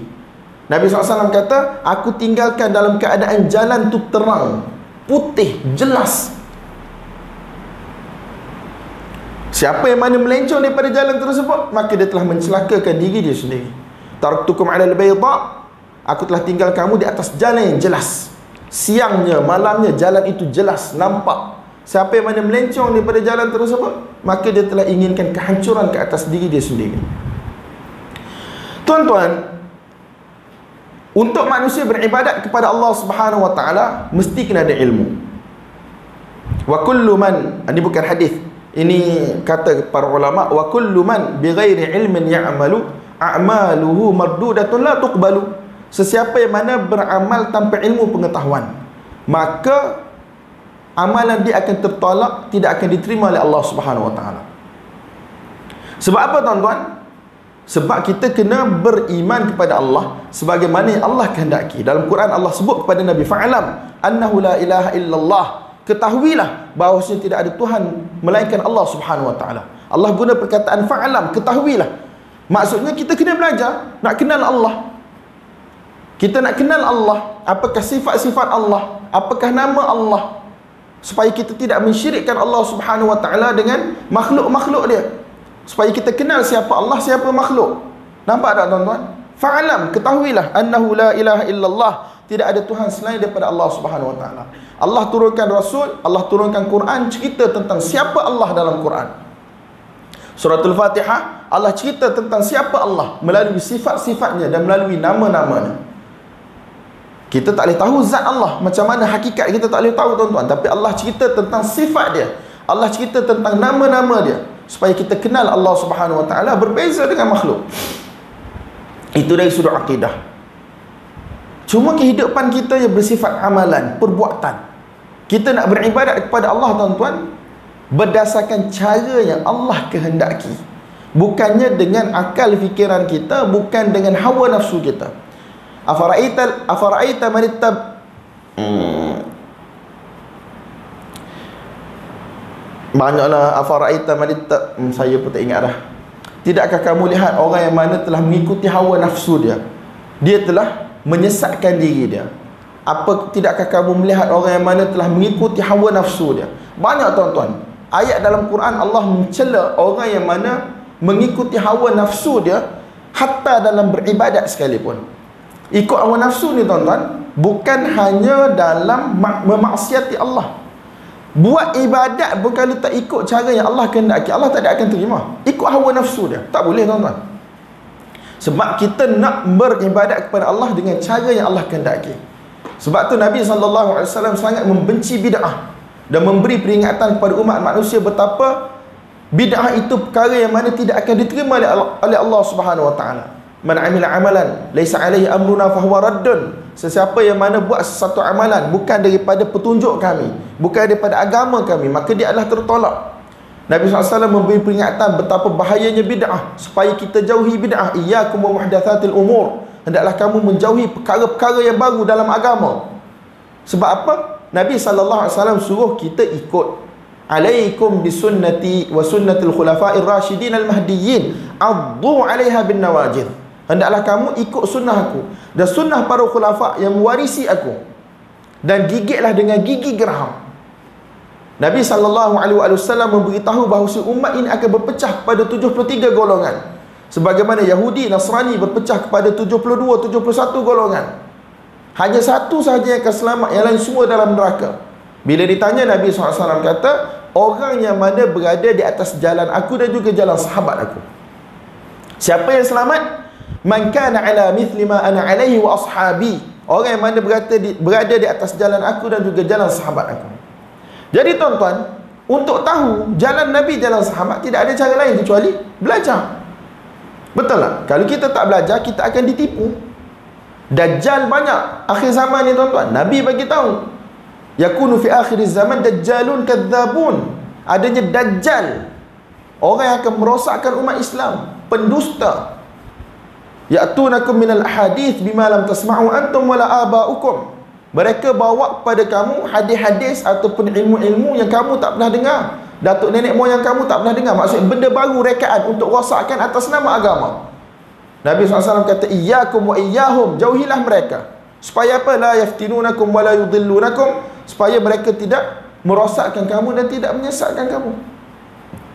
A: Nabi SAW kata, aku tinggalkan dalam keadaan jalan tu terang, putih, jelas. Siapa yang mana melencong daripada jalan tersebut, maka dia telah mencelakakan diri dia sendiri. Taraktukum 'alal bayda, aku telah tinggal kamu di atas jalan yang jelas. Siangnya, malamnya, jalan itu jelas, nampak. Siapa yang mana melencong daripada jalan tersebut, maka dia telah inginkan kehancuran ke atas diri dia sendiri. Tuan-tuan, untuk manusia beribadat kepada Allah Subhanahu Wa Taala, mesti kena ada ilmu. Wa kullu man, ini bukan hadis, ini kata para ulama, wa kullu man bighairi ilmin ya'malu a'maluhu mardudatun la tuqbalu. Sesiapa yang mana beramal tanpa ilmu pengetahuan, maka amalan dia akan tertolak, tidak akan diterima oleh Allah Subhanahu Wa Taala. Sebab apa tuan-tuan? Sebab kita kena beriman kepada Allah sebagaimana yang Allah kehendaki. Dalam Quran Allah sebut kepada Nabi, fa'alam annahu la ilaha illallah, ketahuilah bahawasanya tidak ada Tuhan melainkan Allah Subhanahu Wa Taala. Allah guna perkataan fa'alam, ketahuilah. Maksudnya kita kena belajar nak kenal Allah. Kita nak kenal Allah, apakah sifat-sifat Allah, apakah nama Allah, supaya kita tidak mensyirikkan Allah Subhanahu Wa Taala dengan makhluk-makhluk dia. Supaya kita kenal siapa Allah, siapa makhluk. Nampak tak tuan-tuan? Fa'alam, ketahuilah annahu la ilaha illallah, tidak ada Tuhan selain daripada Allah Subhanahu Wa Taala. Allah turunkan Rasul, Allah turunkan Quran, cerita tentang siapa Allah dalam Quran. Suratul Fatihah, Allah cerita tentang siapa Allah melalui sifat-sifatnya dan melalui nama-namanya. Kita tak boleh tahu zat Allah, macam mana hakikat kita tak boleh tahu tuan-tuan. Tapi Allah cerita tentang sifat dia, Allah cerita tentang nama-nama dia, supaya kita kenal Allah Subhanahu Wa Taala berbeza dengan makhluk. Itu dari sudut akidah. Cuma kehidupan kita yang bersifat amalan, perbuatan. Kita nak beribadat kepada Allah tuan-tuan berdasarkan cara yang Allah kehendaki, bukannya dengan akal fikiran kita, bukan dengan hawa nafsu kita. Afara'aita man ittab banyaklah afara'aita man ittab, saya pun tak ingat dah. Tidakkah kamu lihat orang yang mana telah mengikuti hawa nafsu dia, dia telah menyesatkan diri dia. Tidakkah kamu melihat orang yang mana telah mengikuti hawa nafsu dia? Banyak tuan-tuan ayat dalam Quran Allah mencela orang yang mana mengikuti hawa nafsu dia, hatta dalam beribadat sekalipun. Ikut hawa nafsu ni tuan-tuan bukan hanya dalam memaksiati Allah. Buat ibadat pun kalau tak ikut cara yang Allah kehendaki, Allah tak akan terima. Ikut hawa nafsu dia, tak boleh tuan-tuan. Sebab kita nak beribadat kepada Allah dengan cara yang Allah kehendaki. Sebab tu Nabi SAW sangat membenci bid'ah dan memberi peringatan kepada umat manusia betapa bid'ah itu perkara yang mana tidak akan diterima oleh Allah Subhanahu Wa Taala. Man amila amalan laisa alaihi amruna fahuwa raddun. Sesiapa yang mana buat sesuatu amalan bukan daripada petunjuk kami, bukan daripada agama kami, maka dia adalah tertolak. Nabi SAW memberi peringatan betapa bahayanya bid'ah, supaya kita jauhi bid'ah. Iyyakum wa muhdatsatil umur. Hendaklah kamu menjauhi perkara-perkara yang baru dalam agama. Sebab apa? Nabi SAW suruh kita ikut. Alaikum bisunnati wa sunnatil khulafa'ir rasyidin al-mahdiyyin. Addu 'alaiha bin nawajid. Hendaklah kamu ikut sunnah aku dan sunnah para khulafa yang mewarisi aku, dan gigitlah dengan gigi geraham. Nabi SAW memberitahu bahawa umat ini akan berpecah kepada 73 golongan. Sebagaimana Yahudi, Nasrani berpecah kepada 72, 71 golongan. Hanya satu sahaja yang akan selamat, yang lain semua dalam neraka. Bila ditanya, Nabi SAW kata, orang yang mana berada di atas jalan aku dan juga jalan sahabat aku. Siapa yang selamat? Man kana ala mithli ma ana alaihi wa ashabi. Orang yang mana berada di atas jalan aku dan juga jalan sahabat aku. Jadi tuan-tuan, untuk tahu jalan Nabi, jalan sahabat, tidak ada cara lain kecuali belajar. Betul tak? Kalau kita tak belajar, kita akan ditipu. Dajjal banyak akhir zaman ni tuan-tuan. Nabi bagi tahu, yakunu fi akhir zaman dajjalun kadzabun. Adanya dajjal, orang yang akan merosakkan umat Islam, pendusta. Ya'tunakum minal ahadith bima lam tasma'u antum wala aba'ukum. Mereka bawa kepada kamu hadis-hadis ataupun ilmu-ilmu yang kamu tak pernah dengar, datuk nenek moyang kamu tak pernah dengar. Maksudnya benda baru, rekaan untuk rosakkan atas nama agama. Nabi SAW kata, iyyakum wa iyyahum, jauhilah mereka. Supaya apa? La yaftinunakum wa la yudillunakum. Supaya mereka tidak merosakkan kamu dan tidak menyesatkan kamu.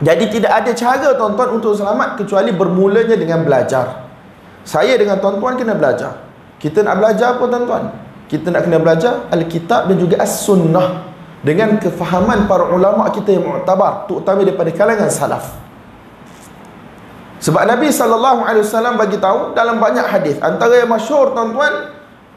A: Jadi tidak ada cara tuan-tuan untuk selamat kecuali bermulanya dengan belajar. Saya dengan tuan-tuan kena belajar. Kita nak belajar apa tuan-tuan? Kita nak kena belajar Alkitab dan juga As-Sunnah dengan kefahaman para ulama kita yang mu'tabar, terutama daripada kalangan salaf. Sebab Nabi SAW bagi tahu dalam banyak hadis. Antara yang masyhur tuan-tuan,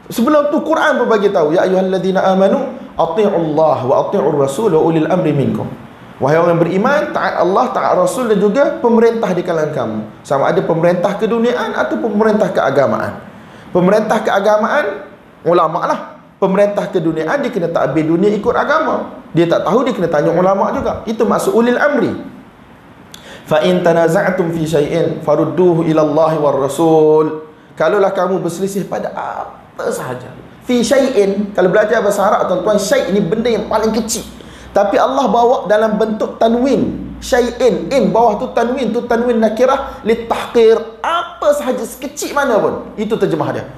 A: sebelum tu Quran pun bagi tahu, ya ayyuhalladzina amanu athi'ullah wa athi'ur rasul wa ulil amri minkum. Wahai orang beriman, taat Allah, taat Rasul dan juga pemerintah di kalangan kamu. Sama ada pemerintah keduniaan atau pemerintah keagamaan. Pemerintah keagamaan, ulama' lah. Pemerintah keduniaan, dia kena takbir dunia ikut agama. Dia tak tahu, dia kena tanya ulama' juga. Itu maksud ulil amri. Fa in tanaza'tum fi syai'in farudduhu ila Allah war Rasul. Kalaulah kamu berselisih pada apa sahaja, fi syai'in, kalau belajar bahasa Arab tuan-tuan, syai' ni benda yang paling kecil. Tapi Allah bawa dalam bentuk tanwin, syai'in, in bawah tu tanwin nakirah litahqir. Apa sahaja, sekecil mana pun, itu terjemah dia.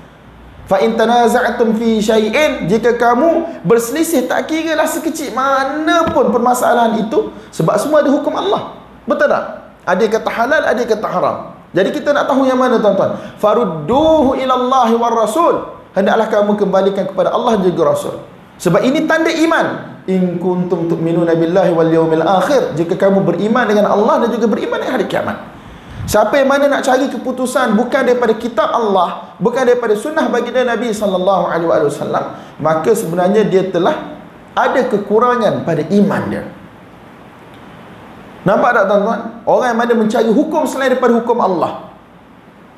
A: Fa in tanaza'tum fi syai'in, jika kamu berselisih, tak kira lah sekecil mana pun permasalahan itu, sebab semua ada hukum Allah. Betul tak? Ada yang kata halal, ada yang kata haram. Jadi kita nak tahu yang mana tuan-tuan. Farudduhu ilallahi war Rasul. Hendaklah kamu kembalikan kepada Allah dan juga Rasul. Sebab ini tanda iman. In kuntum tu'minuna billahi wal yawmil akhir. Jika kamu beriman dengan Allah dan juga beriman dengan hari kiamat. Siapa yang mana nak cari keputusan bukan daripada kitab Allah, bukan daripada sunnah baginda Nabi SAW, maka sebenarnya dia telah ada kekurangan pada iman dia. Nampak tak tuan-tuan? Orang yang mana mencari hukum selain daripada hukum Allah,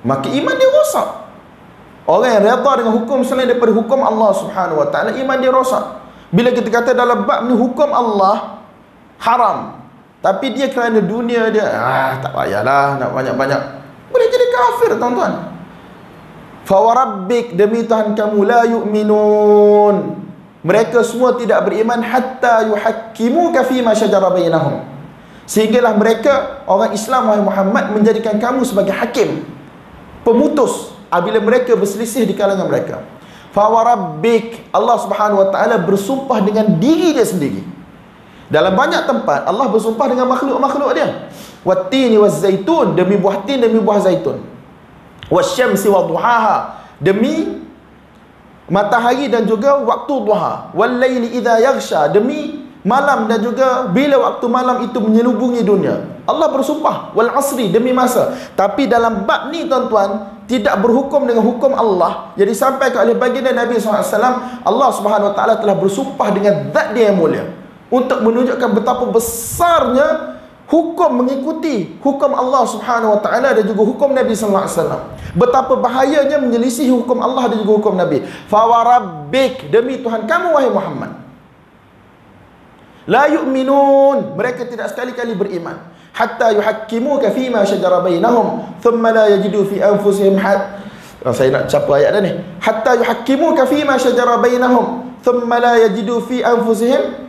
A: maka iman dia rosak. Orang yang redha dengan hukum selain daripada hukum Allah Subhanahu Wa Taala, iman dia rosak. Bila kita kata dalam bab ni hukum Allah haram, tapi dia kerana dunia dia, tak payahlah nak banyak-banyak, boleh jadi kafir tuan-tuan. Fa warabbik, demi Tuhan kamu, la yu'minun, mereka semua tidak beriman, hatta yuhakkimuka fima syajara bainahum, sehinggalah mereka orang Islam wahai Muhammad menjadikan kamu sebagai hakim, pemutus apabila mereka berselisih di kalangan mereka. Fa warabbik, Allah Subhanahu Wa Taala bersumpah dengan diri dia sendiri. Dalam banyak tempat Allah bersumpah dengan makhluk-makhluk dia. Wattini wazzaitun, demi buah tin, demi buah zaitun. Wasyamsi wadduhaha, demi matahari dan juga waktu duha. Wallaili idza yaghsha, demi malam dan juga bila waktu malam itu menyelubungi dunia. Allah bersumpah. Wal asri, demi masa. Tapi dalam bab ni tuan-tuan, tidak berhukum dengan hukum Allah. Jadi sampai ke oleh baginda Nabi SAW, Allah Subhanahu Wa Taala telah bersumpah dengan zat dia yang mulia, untuk menunjukkan betapa besarnya hukum mengikuti hukum Allah Subhanahu Wa Taala dan juga hukum Nabi sallallahu alaihi wasallam. Betapa bahayanya menyelisih hukum Allah dan juga hukum Nabi. Fa warabbik, demi Tuhan kamu wahai Muhammad, la yu'minun, mereka tidak sekali-kali beriman, hatta yuhakkimuka fima syajara bainahum thumma la yajidu fi anfusihim saya nak capai ayat dah ni. Hatta yuhakkimuka fima syajara bainahum thumma la yajidu fi anfusihim,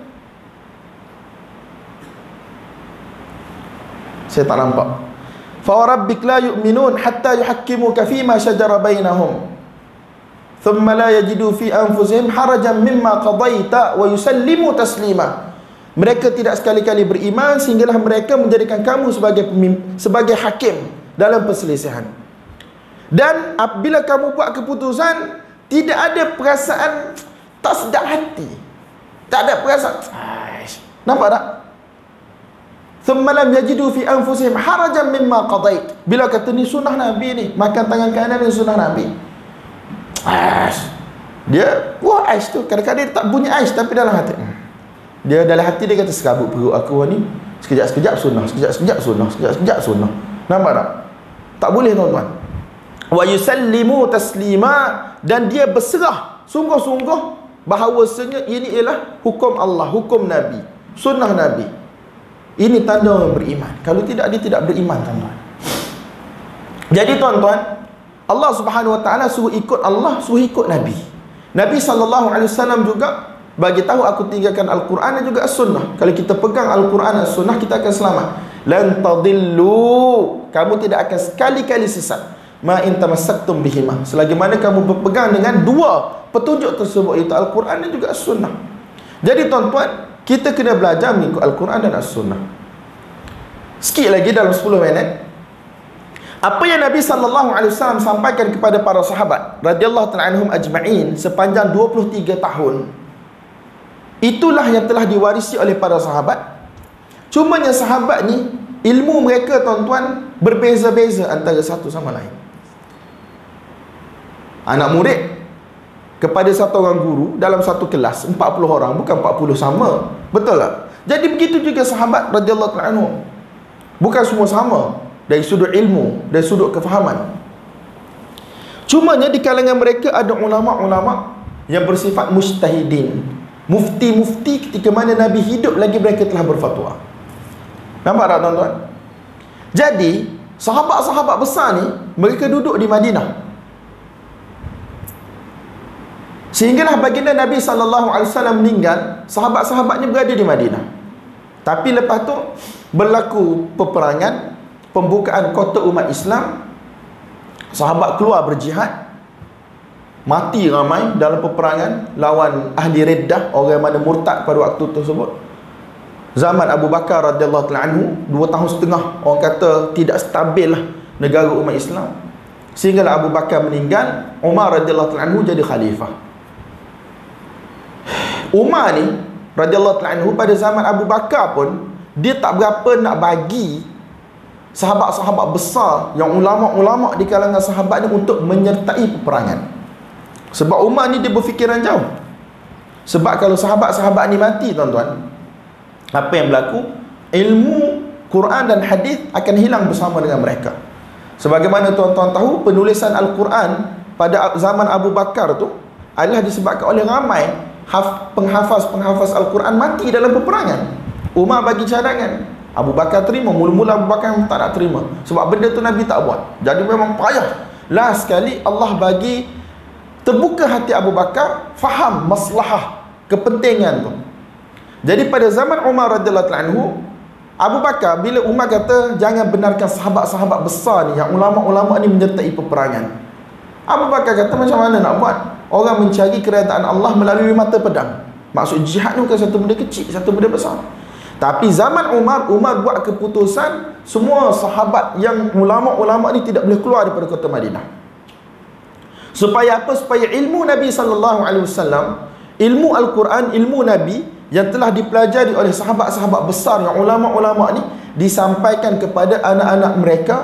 A: saya tak nampak. Fa warabbik la yu'minun hatta yuhakkimuka fima syajara bainahum thumma la yajidu fi anfusihim harajan mimma qadaita wa yusallimu taslima. Mereka tidak sekali-kali beriman sehinggalah mereka menjadikan kamu sebagai hakim dalam perselisihan. Dan apabila kamu buat keputusan, tidak ada perasaan tak sedap hati, tak ada perasaan. Nampak tak? Thumma lam yajidu fi anfusihim harajan mimma qadait. Bila kata ni sunnah Nabi ni, makan tangan kanan ni sunnah Nabi, dia buah ais tu, kadang-kadang dia tak bunyi ais, tapi dalam hati dia, dalam hati dia kata, serabut perut aku ni, sekejap-sekejap sunnah, sekejap-sekejap sunnah, sekejap-sekejap sunnah. Nampak tak? Tak boleh tuan-tuan. Wa yusallimu taslima, dan dia berserah sungguh-sungguh bahawasanya ini ialah hukum Allah, hukum Nabi, sunnah Nabi. Ini tanda orang beriman. Kalau tidak, dia tidak beriman tuan-tuan. Jadi tuan-tuan, Allah Subhanahu Wa Taala suruh ikut Allah, suruh ikut Nabi. Nabi SAW juga bagi tahu, aku tinggalkan Al-Quran dan juga As-Sunnah. Kalau kita pegang Al-Quran dan As-Sunnah, kita akan selamat. Lan tadillu, kamu tidak akan sekali-kali sesat. Ma in tamassaktum bihima, selagi mana kamu berpegang dengan dua petunjuk tersebut, iaitu Al-Quran dan juga As-Sunnah. Jadi tuan-tuan, kita kena belajar mengikut Al-Quran dan As-Sunnah. Sikit lagi dalam 10 minit, apa yang Nabi SAW sampaikan kepada para sahabat radhiyallahu ta'ala anhum ajma'in sepanjang 23 tahun, itulah yang telah diwarisi oleh para sahabat. Cumanya sahabat ni, ilmu mereka tuan-tuan berbeza-beza antara satu sama lain. Anak murid kepada satu orang guru dalam satu kelas 40 orang, bukan 40 sama. Betul tak? Jadi begitu juga sahabat radhiyallahu ta'ala anhum, bukan semua sama dari sudut ilmu, dari sudut kefahaman. Cumanya di kalangan mereka ada ulama-ulama yang bersifat mujtahidin, mufti-mufti ketika mana Nabi hidup lagi mereka telah berfatwa. Nampak tak tuan-tuan? Jadi sahabat-sahabat besar ni, mereka duduk di Madinah. Sehinggalah baginda Nabi SAW meninggal, sahabat-sahabatnya berada di Madinah. Tapi lepas tu berlaku peperangan, pembukaan kota umat Islam. Sahabat keluar berjihad, mati ramai dalam peperangan lawan ahli riddah, orang yang mana murtad pada waktu tersebut. Zaman Abu Bakar radhiyallahu ta'ala anhu, 2 tahun setengah, orang kata tidak stabil lah negara umat Islam. Sehinggalah Abu Bakar meninggal, Umar radhiyallahu ta'ala anhu jadi khalifah. Umar ni radhiyallahu ta'ala anhu pada zaman Abu Bakar pun, dia tak berapa nak bagi sahabat-sahabat besar, yang ulama-ulama di kalangan sahabat ni untuk menyertai peperangan. Sebab Umar ni dia berfikiran jauh. Sebab kalau sahabat-sahabat ni mati, tuan-tuan, apa yang berlaku? Ilmu Quran dan hadis akan hilang bersama dengan mereka. Sebagaimana tuan-tuan tahu, penulisan Al-Quran pada zaman Abu Bakar tu adalah disebabkan oleh ramai penghafaz Al-Quran mati dalam peperangan. Umar bagi cadangan, Abu Bakar terima. Mula-mula Abu Bakar tak nak terima, sebab benda tu Nabi tak buat. Jadi memang payah. Last sekali Allah bagi terbuka hati Abu Bakar, faham maslahah, kepentingan tu. Jadi pada zaman Umar radhiyallahu anhu, Abu Bakar, bila Umar kata jangan benarkan sahabat-sahabat besar ni, yang ulama-ulama ni menyertai peperangan, Abu Bakar kata macam mana nak buat? Orang mencari keredaan Allah melalui mata pedang. Maksud jihad ni bukan satu benda kecil, satu benda besar. Tapi zaman Umar buat keputusan semua sahabat yang ulama-ulama ni tidak boleh keluar daripada kota Madinah. Supaya apa? Supaya ilmu Nabi SAW, ilmu Al-Quran, ilmu Nabi yang telah dipelajari oleh sahabat-sahabat besar, yang ulama-ulama ni, disampaikan kepada anak-anak mereka,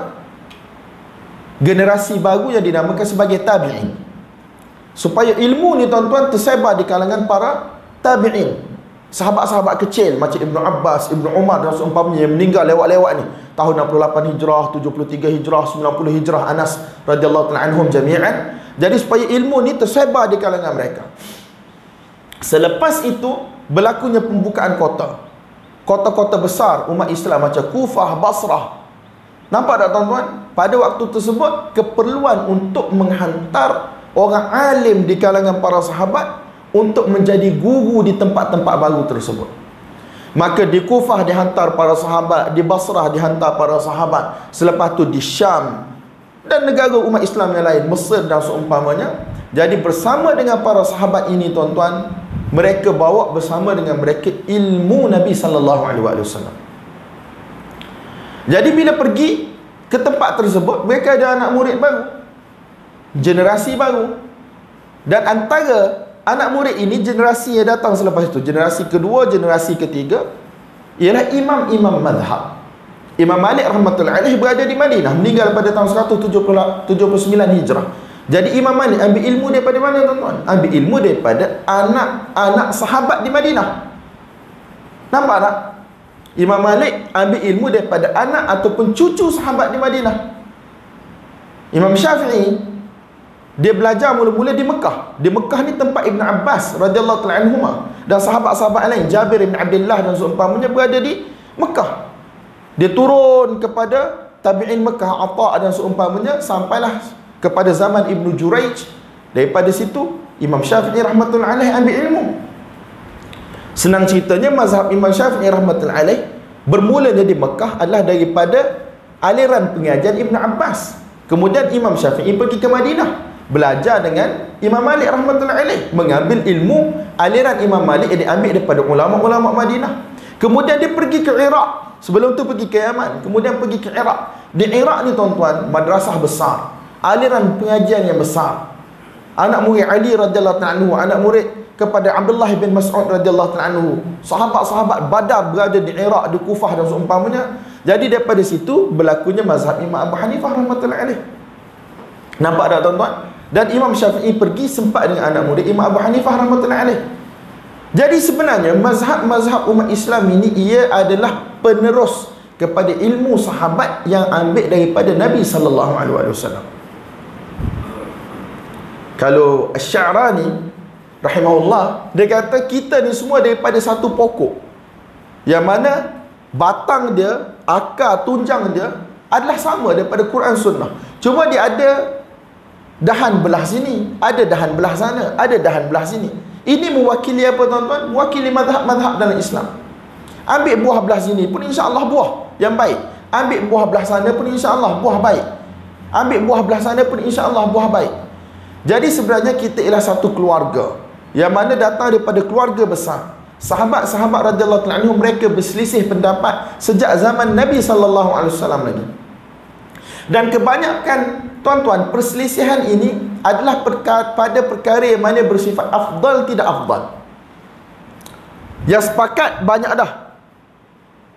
A: generasi baru yang dinamakan sebagai tabi'in. Supaya ilmu ni, tuan-tuan, tersebar di kalangan para tabi'in, sahabat-sahabat kecil macam Ibnu Abbas, Ibnu Umar dan seumpamanya yang meninggal lewat-lewat ni, tahun 68 Hijrah, 73 Hijrah, 90 Hijrah, Anas radhiyallahu ta'ala anhum jami'an. Jadi supaya ilmu ni tersebar di kalangan mereka. Selepas itu berlakunya pembukaan kota-kota besar umat Islam macam Kufah, Basrah. Nampak tak, tuan-tuan? Pada waktu tersebut keperluan untuk menghantar orang alim di kalangan para sahabat untuk menjadi guru di tempat-tempat baru tersebut. Maka di Kufah dihantar para sahabat, di Basrah dihantar para sahabat, selepas tu di Syam dan negara umat Islam yang lain, Mesir dan seumpamanya. Jadi bersama dengan para sahabat ini, tuan-tuan, mereka bawa bersama dengan mereka ilmu Nabi SAW. Jadi bila pergi ke tempat tersebut, mereka ada anak murid baru, generasi baru. Dan antara anak murid ini, generasi yang datang selepas itu, generasi kedua, generasi ketiga, ialah imam-imam madhab. Imam Malik rahmatullahi alaih berada di Madinah, meninggal pada tahun 179 Hijrah. Jadi Imam Malik ambil ilmu daripada mana, tuan-tuan? Ambil ilmu daripada anak-anak sahabat di Madinah. Nampak tak? Imam Malik ambil ilmu daripada anak ataupun cucu sahabat di Madinah. Imam Syafi'i, dia belajar mula-mula di Mekah. Di Mekah ni tempat Ibn Abbas radhiyallahu ta'ala anhuma dan sahabat-sahabat lain, Jabir bin Abdullah dan seumpamanya, berada di Mekah. Dia turun kepada tabi'in Mekah, Atha dan seumpamanya, sampailah kepada zaman Ibnu Juraij. Daripada situ Imam Syafi'i rahmatullahi alaih ambil ilmu. Senang ceritanya, mazhab Imam Syafi'i rahmatullahi alaih bermulanya di Mekah adalah daripada aliran pengajian Ibn Abbas. Kemudian Imam Syafi'i pergi ke Madinah, belajar dengan Imam Malik rahmatullahi alaih, mengambil ilmu aliran Imam Malik yang diambil daripada ulama-ulama Madinah. Kemudian dia pergi ke Iraq. Sebelum tu pergi ke Yaman, kemudian pergi ke Iraq. Di Iraq ni, tuan-tuan, madrasah besar, aliran pengajian yang besar. Anak murid Ali radhiyallahu ta'ala anhu, anak murid kepada Abdullah bin Mas'ud radhiyallahu ta'ala anhu, sahabat-sahabat Badar berada di Iraq, di Kufah dan seumpamanya. Jadi daripada situ berlakunya mazhab Imam Abu Hanifah rahmatullahi alaih. Nampak tak, tuan-tuan? Dan Imam Syafi'i pergi sempat dengan anak murid Imam Abu Hanifah rahmatullahi alaih. Jadi sebenarnya mazhab umat Islam ini, ia adalah penerus kepada ilmu sahabat yang ambil daripada Nabi SAW. Kalau Asy-Sya'rani rahimahullah, dia kata kita ni semua daripada satu pokok, yang mana batang dia, akar, tunjang dia adalah sama daripada Quran Sunnah. Cuma dia ada dahan belah sini, ada dahan belah sana, ada dahan belah sini. Ini mewakili apa, tuan-tuan? Mewakili mazhab-mazhab dalam Islam. Ambil buah belah sini pun insya-Allah buah yang baik. Ambil buah belah sana pun insya-Allah buah baik. Ambil buah belah sana pun insya-Allah buah baik. Jadi sebenarnya kita ialah satu keluarga yang mana datang daripada keluarga besar. Sahabat-sahabat radhiyallahu ta'ala anhum, mereka berselisih pendapat sejak zaman Nabi sallallahu alaihi wasallam lagi. Dan kebanyakan, tuan-tuan, perselisihan ini adalah pada perkara yang mana bersifat afdal tidak afdal. Yang sepakat banyak dah.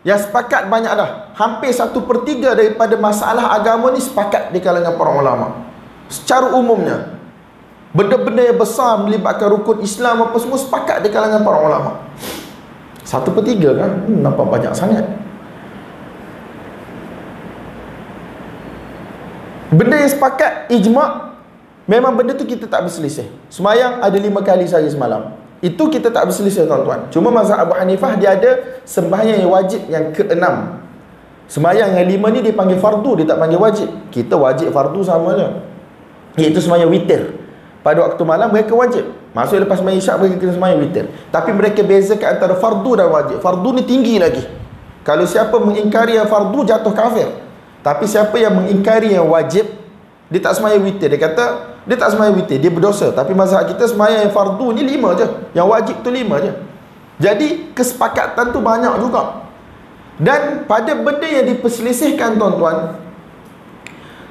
A: Yang sepakat banyak dah. Hampir 1/3 daripada masalah agama ni sepakat di kalangan para ulama. Secara umumnya, benda-benda yang besar melibatkan rukun Islam apa semua sepakat di kalangan para ulama. 1/3 kan? Nampak banyak sangat. Benda yang sepakat, ijma', memang benda tu kita tak berselisih. Semayang ada 5 kali sehari semalam. Itu kita tak berselisih tuan-tuan. Cuma mazhab Abu Hanifah dia ada sembahyang yang wajib yang ke-6. Sembahyang yang 5 ni dia panggil fardu, dia tak panggil wajib. Kita wajib fardu sama je. Iaitu sembahyang witir. Pada waktu malam mereka wajib. Maksudnya lepas sembahyang isyak mereka kena sembahyang witir. Tapi mereka bezakan antara fardu dan wajib. Fardu ni tinggi lagi. Kalau siapa mengingkari yang fardu jatuh kafir. Tapi siapa yang mengingkari yang wajib, dia tak sembahyang witir. Dia kata dia tak sembahyang witir, dia berdosa. Tapi mazhab kita sembahyang yang fardu ni 5 je. Yang wajib tu 5 je. Jadi kesepakatan tu banyak juga. Dan pada benda yang diperselisihkan tuan-tuan,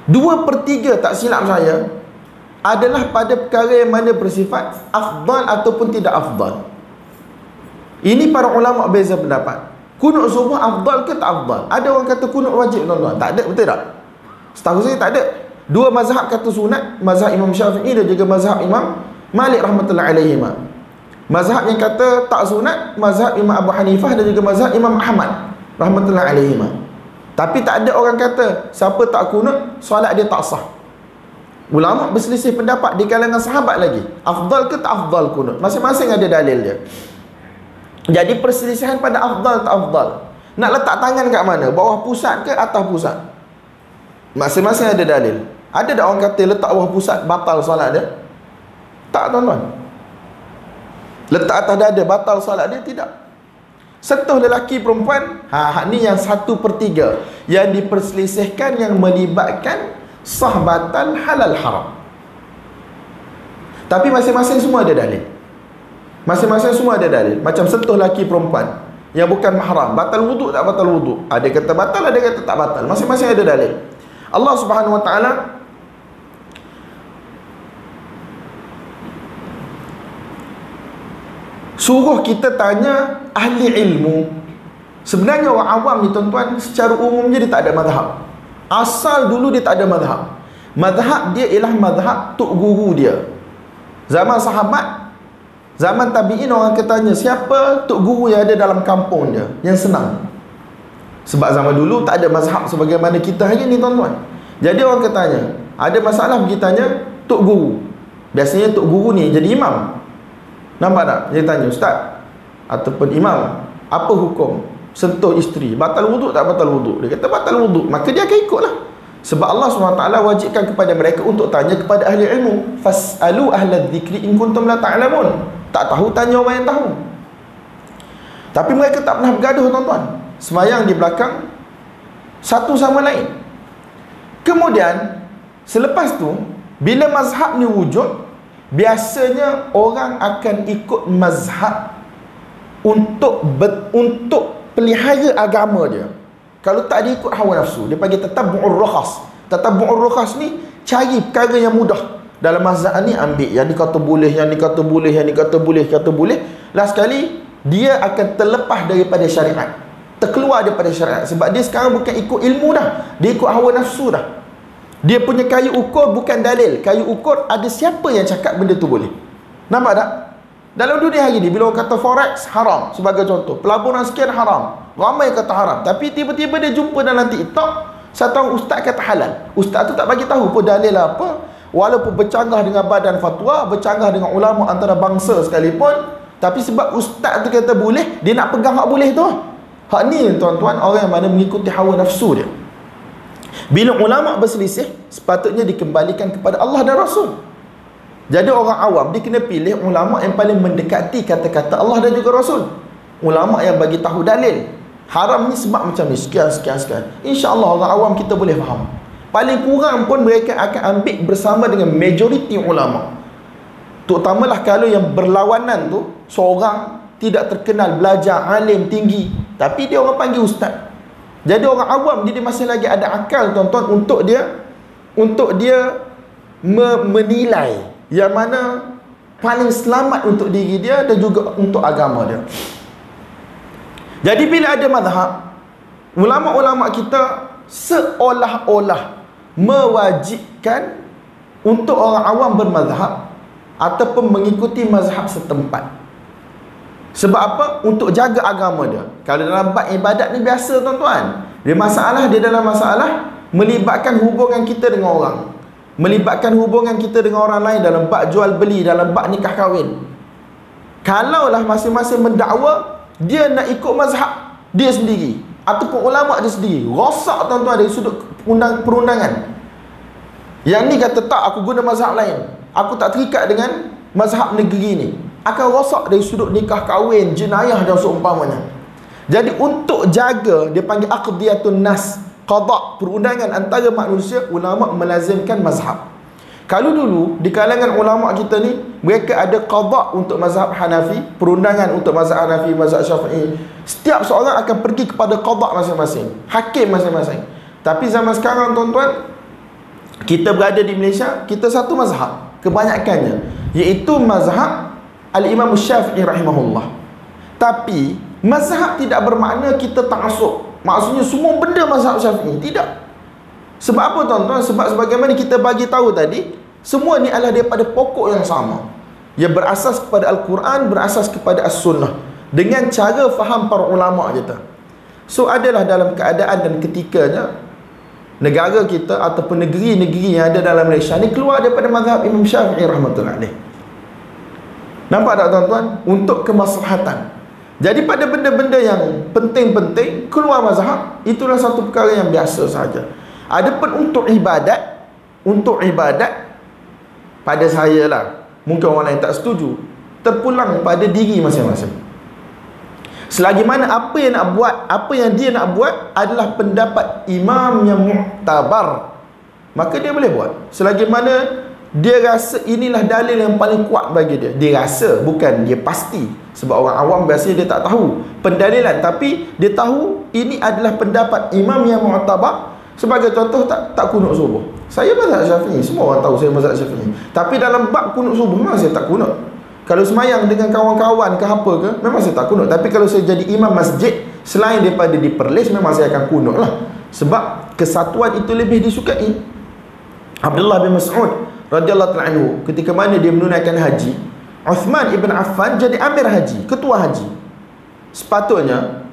A: 2/3 tak silap saya adalah pada perkara yang mana bersifat afdal ataupun tidak afdal. Ini para ulama beza pendapat. Kunut subuh afdal ke tak afdal? Ada orang kata kunut wajib tuan-tuan. Tak ada, betul tak? Setahu saya tak ada. Dua mazhab kata sunat, mazhab Imam Syafi'i dan juga mazhab Imam Malik rahmatullahi alaihi. Mazhab yang kata tak sunat, mazhab Imam Abu Hanifah dan juga mazhab Imam Ahmad rahmatullahi alaihi. Tapi tak ada orang kata siapa tak kunut, solat dia tak sah. Ulama berselisih pendapat di kalangan sahabat lagi. Afdal ke tak afdal kunut? Masing-masing ada dalil dia. Jadi perselisihan pada afdal tak afdal. Nak letak tangan kat mana? Bawah pusat ke atas pusat? Masing-masing ada dalil. Ada tak orang kata letak bawah pusat batal solat dia? Tak tuan-tuan. Letak atas dada batal solat dia? Tidak. Sentuh lelaki perempuan, ni yang 1/3 yang diperselisihkan yang melibatkan sah batal halal haram. Tapi masing-masing semua ada dalil. Masing-masing semua ada dalil. Macam sentuh lelaki perempuan yang bukan mahram, batal wuduk tak batal wuduk? Ada kata batal, ada kata tak batal. Masing-masing ada dalil. Allah Subhanahu wa taala suruh kita tanya ahli ilmu. Sebenarnya orang awam ni tuan-tuan, secara umumnya dia tak ada mazhab. Asal dulu dia tak ada mazhab. Mazhab dia ialah mazhab tok guru dia. Zaman sahabat, zaman tabi'in, orang akan tanya siapa tok guru yang ada dalam kampung dia, yang senang. Sebab zaman dulu tak ada mazhab sebagaimana kita hari ni tuan-tuan. Jadi orang akan tanya, ada masalah pergi tanya tok guru. Biasanya tok guru ni jadi imam. Nampak tak? Dia tanya, ustaz ataupun imam, apa hukum sentuh isteri? Batal wuduk tak batal wuduk? Dia kata batal wuduk. Maka dia akan ikutlah. Sebab Allah SWT wajibkan kepada mereka untuk tanya kepada ahli ilmu. Fas'alu ahla dzikri in kuntum la ta'lamun. Tak tahu, tanya orang yang tahu. Tapi mereka tak pernah bergaduh tuan-tuan. Semayang di belakang satu sama lain. Kemudian selepas tu, bila mazhab ni wujud, biasanya orang akan ikut mazhab untuk pelihara agama dia. Kalau tak dia ikut hawa nafsu, dia panggil tatabbu'ur rukhas. Tatabbu'ur rukhas ni cari perkara yang mudah. Dalam mazhab ni ambil yang dikata boleh, yang dikata boleh, yang dikata boleh, kata boleh. Last sekali dia akan terlepas daripada syariat, terkeluar daripada syariat. Sebab dia sekarang bukan ikut ilmu dah, dia ikut hawa nafsu dah. Dia punya kayu ukur bukan dalil. Kayu ukur ada siapa yang cakap benda tu boleh. Nampak tak? Dalam dunia hari ni, bila orang kata forex haram, sebagai contoh, pelaburan sekian haram, ramai kata haram. Tapi tiba-tiba dia jumpa dalam TikTok, satu orang ustaz kata halal. Ustaz tu tak bagi tahu pun dalil apa. Walaupun bercanggah dengan badan fatwa, bercanggah dengan ulama antara bangsa sekalipun, tapi sebab ustaz tu kata boleh, dia nak pegang hak boleh tu. Hak ni tuan-tuan, orang yang mana mengikuti hawa nafsu dia. Bila ulama berselisih, sepatutnya dikembalikan kepada Allah dan Rasul. Jadi orang awam dia kena pilih ulama yang paling mendekati kata-kata Allah dan juga Rasul. Ulama yang bagi tahu dalil. Haram ni sebab macam ni, sekian. InsyaAllah orang awam kita boleh faham. Paling kurang pun mereka akan ambil bersama dengan majoriti ulama. Terutamalah kalau yang berlawanan tu seorang tidak terkenal, belajar, alim tinggi, tapi dia orang panggil ustaz. Jadi orang awam dia masih lagi ada akal tuan-tuan untuk dia menilai yang mana paling selamat untuk diri dia dan juga untuk agama dia. Jadi bila ada mazhab, ulama-ulama kita seolah-olah mewajibkan untuk orang awam bermazhab ataupun mengikuti mazhab setempat. Sebab apa? Untuk jaga agama dia. Kalau dalam bab ibadat ni biasa tuan-tuan, dia dalam masalah melibatkan hubungan kita dengan orang, melibatkan hubungan kita dengan orang lain dalam bab jual beli, dalam bab nikah kahwin. Kalaulah masing-masing mendakwa dia nak ikut mazhab dia sendiri ataupun ulama dia sendiri, rosak tuan-tuan dari sudut perundangan. Yang ni kata tak, aku guna mazhab lain, aku tak terikat dengan mazhab negeri ni, akan rosak dari sudut nikah kahwin, jenayah dan seumpamanya. Jadi untuk jaga, dia panggil aqdiyatun nas, qada, perundangan antara manusia, ulama melazimkan mazhab. Kalau dulu di kalangan ulama kita ni, mereka ada qada untuk mazhab Hanafi, perundangan untuk mazhab Hanafi, mazhab Syafi'i. Setiap seorang akan pergi kepada qada masing-masing, hakim masing-masing. Tapi zaman sekarang tuan-tuan, kita berada di Malaysia, kita satu mazhab kebanyakannya, iaitu mazhab Al-Imam Syafi'i rahimahullah. Tapi mazhab tidak bermakna kita ta'assub, maksudnya semua benda mazhab Syafi'i. Tidak. Sebab apa tuan-tuan? Sebab sebagaimana kita bagi tahu tadi, semua ni adalah daripada pokok yang sama. Ia berasas kepada Al-Quran, berasas kepada As-Sunnah, dengan cara faham para ulama kita. So adalah dalam keadaan dan ketikanya negara kita ataupun negeri-negeri yang ada dalam Malaysia ni keluar daripada mazhab Imam Syafi'i rahmatullahi alaih. Nampak tak tuan-tuan? Untuk kemaslahatan. Jadi pada benda-benda yang penting-penting keluar mazhab, itulah satu perkara yang biasa saja. Adapun untuk ibadat pada saya lah, mungkin orang lain tak setuju, terpulang pada diri masing-masing. Selagi mana apa yang dia nak buat adalah pendapat imam yang mu'tabar, maka dia boleh buat. Selagi mana dia rasa inilah dalil yang paling kuat bagi dia. Dia rasa, bukan dia pasti. Sebab orang awam biasanya dia tak tahu pendalilan, tapi dia tahu ini adalah pendapat imam yang mu'tabar. Sebagai contoh, tak kunut subuh. Saya mazhab Syafi'i, semua orang tahu saya mazhab Syafi'i. Tapi dalam bab kunut subuh memang saya tak kunut. Kalau semayang dengan kawan-kawan ke apa ke, memang saya tak kunut. Tapi kalau saya jadi imam masjid, selain daripada di Perlis, memang saya akan kunut lah. Sebab kesatuan itu lebih disukai. Abdullah bin Mas'ud radhiyallahu ta'ala anhu, ketika mana dia menunaikan haji, Uthman ibn Affan jadi amir haji, ketua haji. Sepatutnya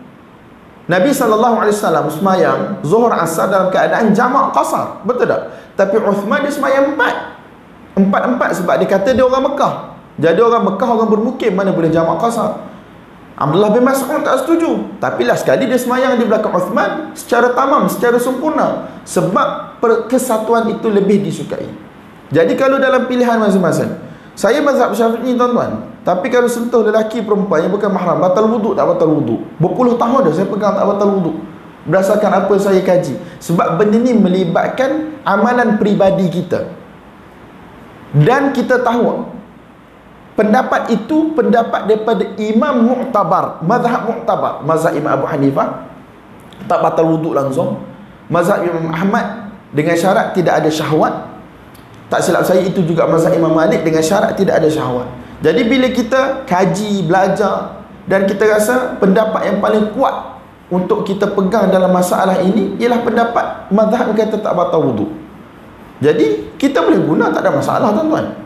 A: Nabi SAW semayang Zuhur Asar dalam keadaan jamak qasar, betul tak? Tapi Uthman dia semayang empat sebab dia kata dia orang Mekah. Jadi orang Mekah, orang bermukim, mana boleh jamak qasar. Abdullah bin Mas'ud tak setuju. Tapi lah sekali dia semayang di belakang Uthman secara tamam, secara sempurna. Sebab kesatuan itu lebih disukai. Jadi kalau dalam pilihan masing-masing, saya mazhab Syafi'i tuan-tuan, tapi kalau sentuh lelaki perempuan yang bukan mahram, batal wuduk tak batal wuduk. Berpuluh tahun dah saya pegang tak batal wuduk, berdasarkan apa saya kaji. Sebab benda ni melibatkan amalan peribadi kita. Dan kita tahu pendapat itu pendapat daripada imam mu'tabar, mazhab mu'tabar. Mazhab Imam Abu Hanifah tak batal wuduk langsung. Mazhab Imam Ahmad dengan syarat tidak ada syahwat. Tak silap saya itu juga mazhab Imam Malik dengan syarat tidak ada syahwat. Jadi bila kita kaji, belajar, dan kita rasa pendapat yang paling kuat untuk kita pegang dalam masalah ini ialah pendapat mazhab yang kata tak batal wuduk, jadi kita boleh guna, tak ada masalah tuan-tuan.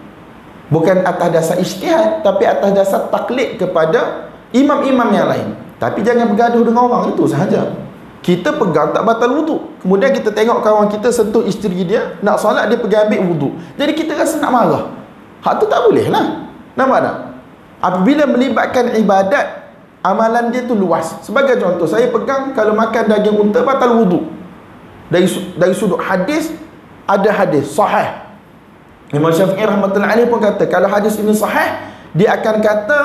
A: Bukan atas dasar ijtihad, tapi atas dasar taklid kepada imam-imam yang lain. Tapi jangan bergaduh dengan orang, itu sahaja. Kita pegang tak batal wuduk, kemudian kita tengok kawan kita sentuh isteri dia, nak solat dia pergi ambil wuduk, jadi kita rasa nak marah. Hak tu tak boleh lah. Nampak tak? Apabila melibatkan ibadat, amalan dia tu luas. Sebagai contoh, saya pegang kalau makan daging unta batal wuduk. Dari sudut hadis, ada hadis sahih. Imam Syafi'i rahmatullahi alaih pun kata, kalau hadis ini sahih, dia akan kata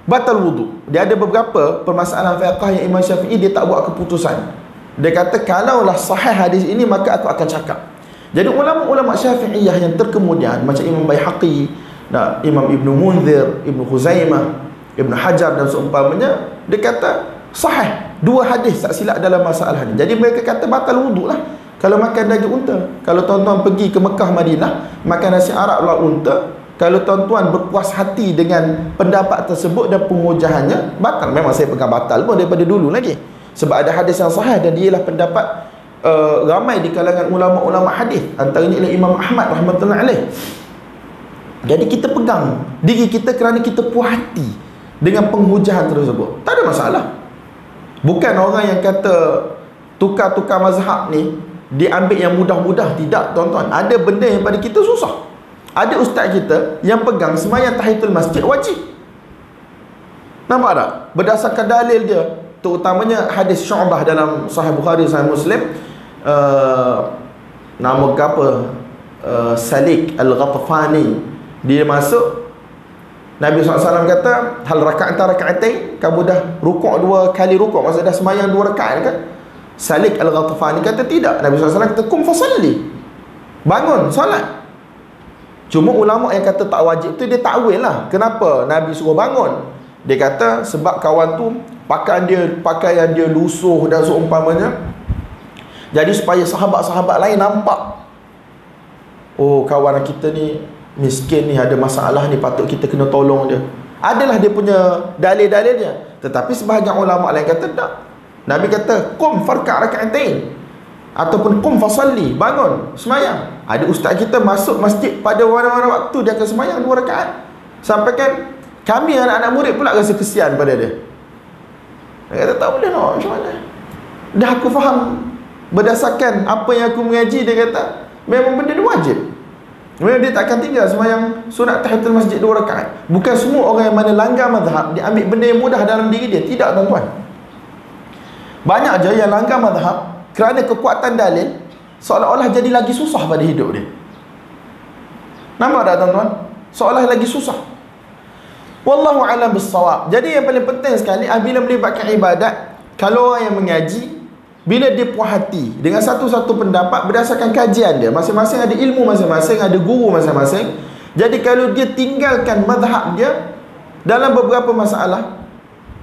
A: batal wuduk. Dia ada beberapa permasalahan fiqh yang Imam Syafi'i dia tak buat keputusan. Dia kata kalaulah sahih hadis ini, maka aku akan cakap. Jadi ulama-ulama Syafi'iyah yang terkemudian macam Imam Baihaqi, Imam Ibn Munzir, Ibn Khuzaimah, Ibn Hajar dan seumpamanya, dia kata sahih dua hadis tak silap dalam masalah ini. Jadi mereka kata batal wuduk lah kalau makan daging unta. Kalau tuan-tuan pergi ke Mekah, Madinah, makan nasi Arab lawan unta, kalau tuan-tuan berpuas hati dengan pendapat tersebut dan pengujahannya, batal. Memang saya pegang batal pun daripada dulu lagi. Sebab ada hadis yang sahih dan dia lah pendapat ramai di kalangan ulama-ulama hadis, antaranya ialah Imam Ahmad rahmatullahi alaih. Jadi kita pegang diri kita kerana kita puas hati dengan penghujahan tersebut, tak ada masalah. Bukan orang yang kata tukar-tukar mazhab ni diambil yang mudah-mudah, tidak tuan-tuan. Ada benda yang pada kita susah. Ada ustaz kita yang pegang sembahyang tahiyatul masjid wajib. Nampak tak? Berdasarkan dalil dia, terutamanya hadis Syu'bah dalam Sahih Bukhari, Sahih Muslim, nama ke apa, Salik Al-Ghatafani, dia masuk, Nabi SAW kata, hal raka'atain, kamu dah rukuk 2 kali rukuk, maksudnya dah sembahyang 2 rakaat kan? Salik Al-Ghatafani kata tidak. Nabi SAW kata kum fasalli, bangun solat. Cuma ulama yang kata tak wajib tu dia takwil lah kenapa Nabi suruh bangun. Dia kata sebab kawan tu pakaian dia lusuh dan seumpamanya, jadi supaya sahabat-sahabat lain nampak, oh kawan kita ni miskin ni, ada masalah ni, patut kita kena tolong dia. Adalah dia punya dalil-dalilnya. Tetapi sebahagian ulama lain kata tak. Nabi kata qum farka' raka'atain ataupun qum fasalli, bangun sembahyang. Ada ustaz kita masuk masjid pada mana-mana waktu dia akan sembahyang 2 rakaat. Sampai kan kami anak-anak murid pula rasa kesian pada dia. Dia kata tak boleh nak, macam mana? Dah aku faham berdasarkan apa yang aku mengaji, dia kata memang benda ni wajib. Memang dia tak akan tinggal sembahyang sunat tahiyatul masjid 2 rakaat. Bukan semua orang yang mana langgar mazhab dia ambil benda yang mudah dalam diri dia. Tidak tuan-tuan. Banyak je yang langgar mazhab kerana kekuatan dalil, seolah-olah jadi lagi susah pada hidup dia. Nampak tak tuan-tuan? Seolah lagi susah. Wallahu a'lam bissawab. Jadi yang paling penting sekali bila melibatkan ibadat, kalau orang yang mengaji, bila dia puas hati dengan satu-satu pendapat berdasarkan kajian dia, masing-masing ada ilmu masing-masing, ada guru masing-masing. Jadi kalau dia tinggalkan mazhab dia dalam beberapa masalah,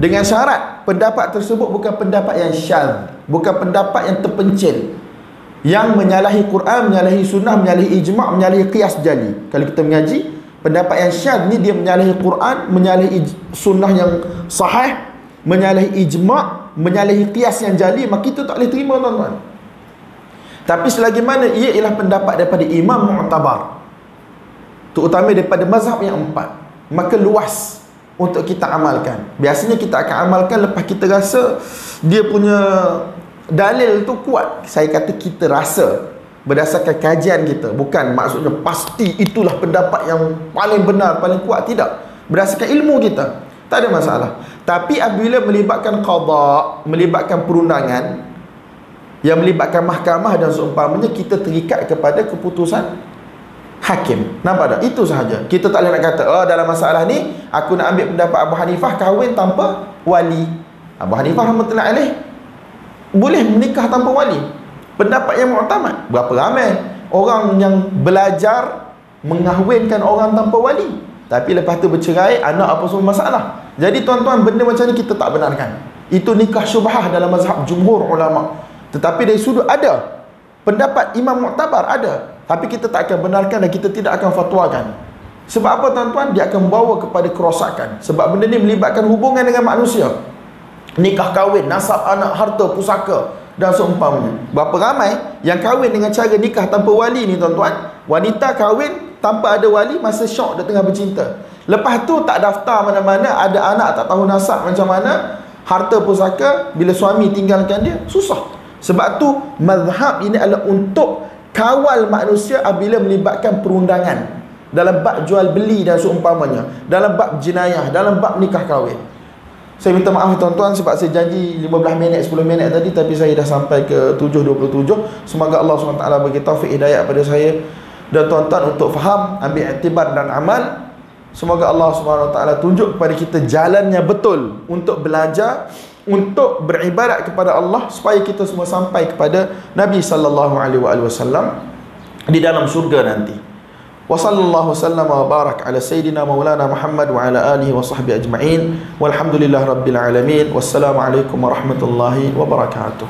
A: dengan syarat pendapat tersebut bukan pendapat yang syadz, bukan pendapat yang terpencil, yang menyalahi Quran, menyalahi sunnah, menyalahi ijma', menyalahi qiyas jali. Kalau kita mengaji, pendapat yang syadz ni dia menyalahi Quran, menyalahi sunnah yang sahih, menyalahi ijma', menyalahi qiyas yang jali, maka kita tak boleh terima tuan-tuan. Tapi selagi mana ia ialah pendapat daripada imam mu'tabar, terutama daripada mazhab yang 4, maka luas untuk kita amalkan. Biasanya kita akan amalkan lepas kita rasa dia punya dalil tu kuat. Saya kata kita rasa berdasarkan kajian kita, bukan maksudnya pasti itulah pendapat yang paling benar, paling kuat. Tidak. Berdasarkan ilmu kita, tak ada masalah. Tapi apabila melibatkan qada, melibatkan perundangan yang melibatkan mahkamah dan seumpamanya, kita terikat kepada keputusan hakim. Nampak tak? Itu sahaja. Kita tak boleh nak kata, oh dalam masalah ni aku nak ambil pendapat Abu Hanifah, kahwin tanpa wali. Abu Hanifah rahmatullahi alaih boleh menikah tanpa wali. Pendapat yang mu'tamad. Berapa ramai orang yang belajar mengahwinkan orang tanpa wali, tapi lepas tu bercerai, anak apa semua masalah. Jadi tuan-tuan, benda macam ni kita tak benarkan. Itu nikah syubhah dalam mazhab jumhur ulama. Tetapi dari sudut ada pendapat imam mu'tabar, ada, tapi kita tak akan benarkan dan kita tidak akan fatwakan. Sebab apa tuan-tuan? Dia akan membawa kepada kerosakan. Sebab benda ni melibatkan hubungan dengan manusia. Nikah kahwin, nasab anak, harta, pusaka dan seumpamanya. Berapa ramai yang kahwin dengan cara nikah tanpa wali ni tuan-tuan. Wanita kahwin tanpa ada wali, masa syok dia tengah bercinta. Lepas tu tak daftar mana-mana, ada anak tak tahu nasab macam mana, harta pusaka, bila suami tinggalkan dia, susah. Sebab tu mazhab ini adalah untuk kawal manusia apabila melibatkan perundangan dalam bab jual beli dan seumpamanya, dalam bab jenayah, dalam bab nikah kahwin. Saya minta maaf tuan-tuan sebab saya janji 15 minit 10 minit tadi, tapi saya dah sampai ke 7.27. Semoga Allah SWT bagi taufik hidayah pada saya dan tuan-tuan untuk faham, ambil iktibar dan amal. Semoga Allah SWT tunjuk kepada kita jalannya betul untuk belajar, untuk beribadat kepada Allah, supaya kita semua sampai kepada Nabi sallallahu alaihi wasallam di dalam syurga nanti. Wa sallallahu sallama wa barak ala sayyidina maulana Muhammad wa ala alihi wa sahbihi ajma'in. Walhamdulillahirabbil alamin. Wassalamu alaikum warahmatullahi wabarakatuh.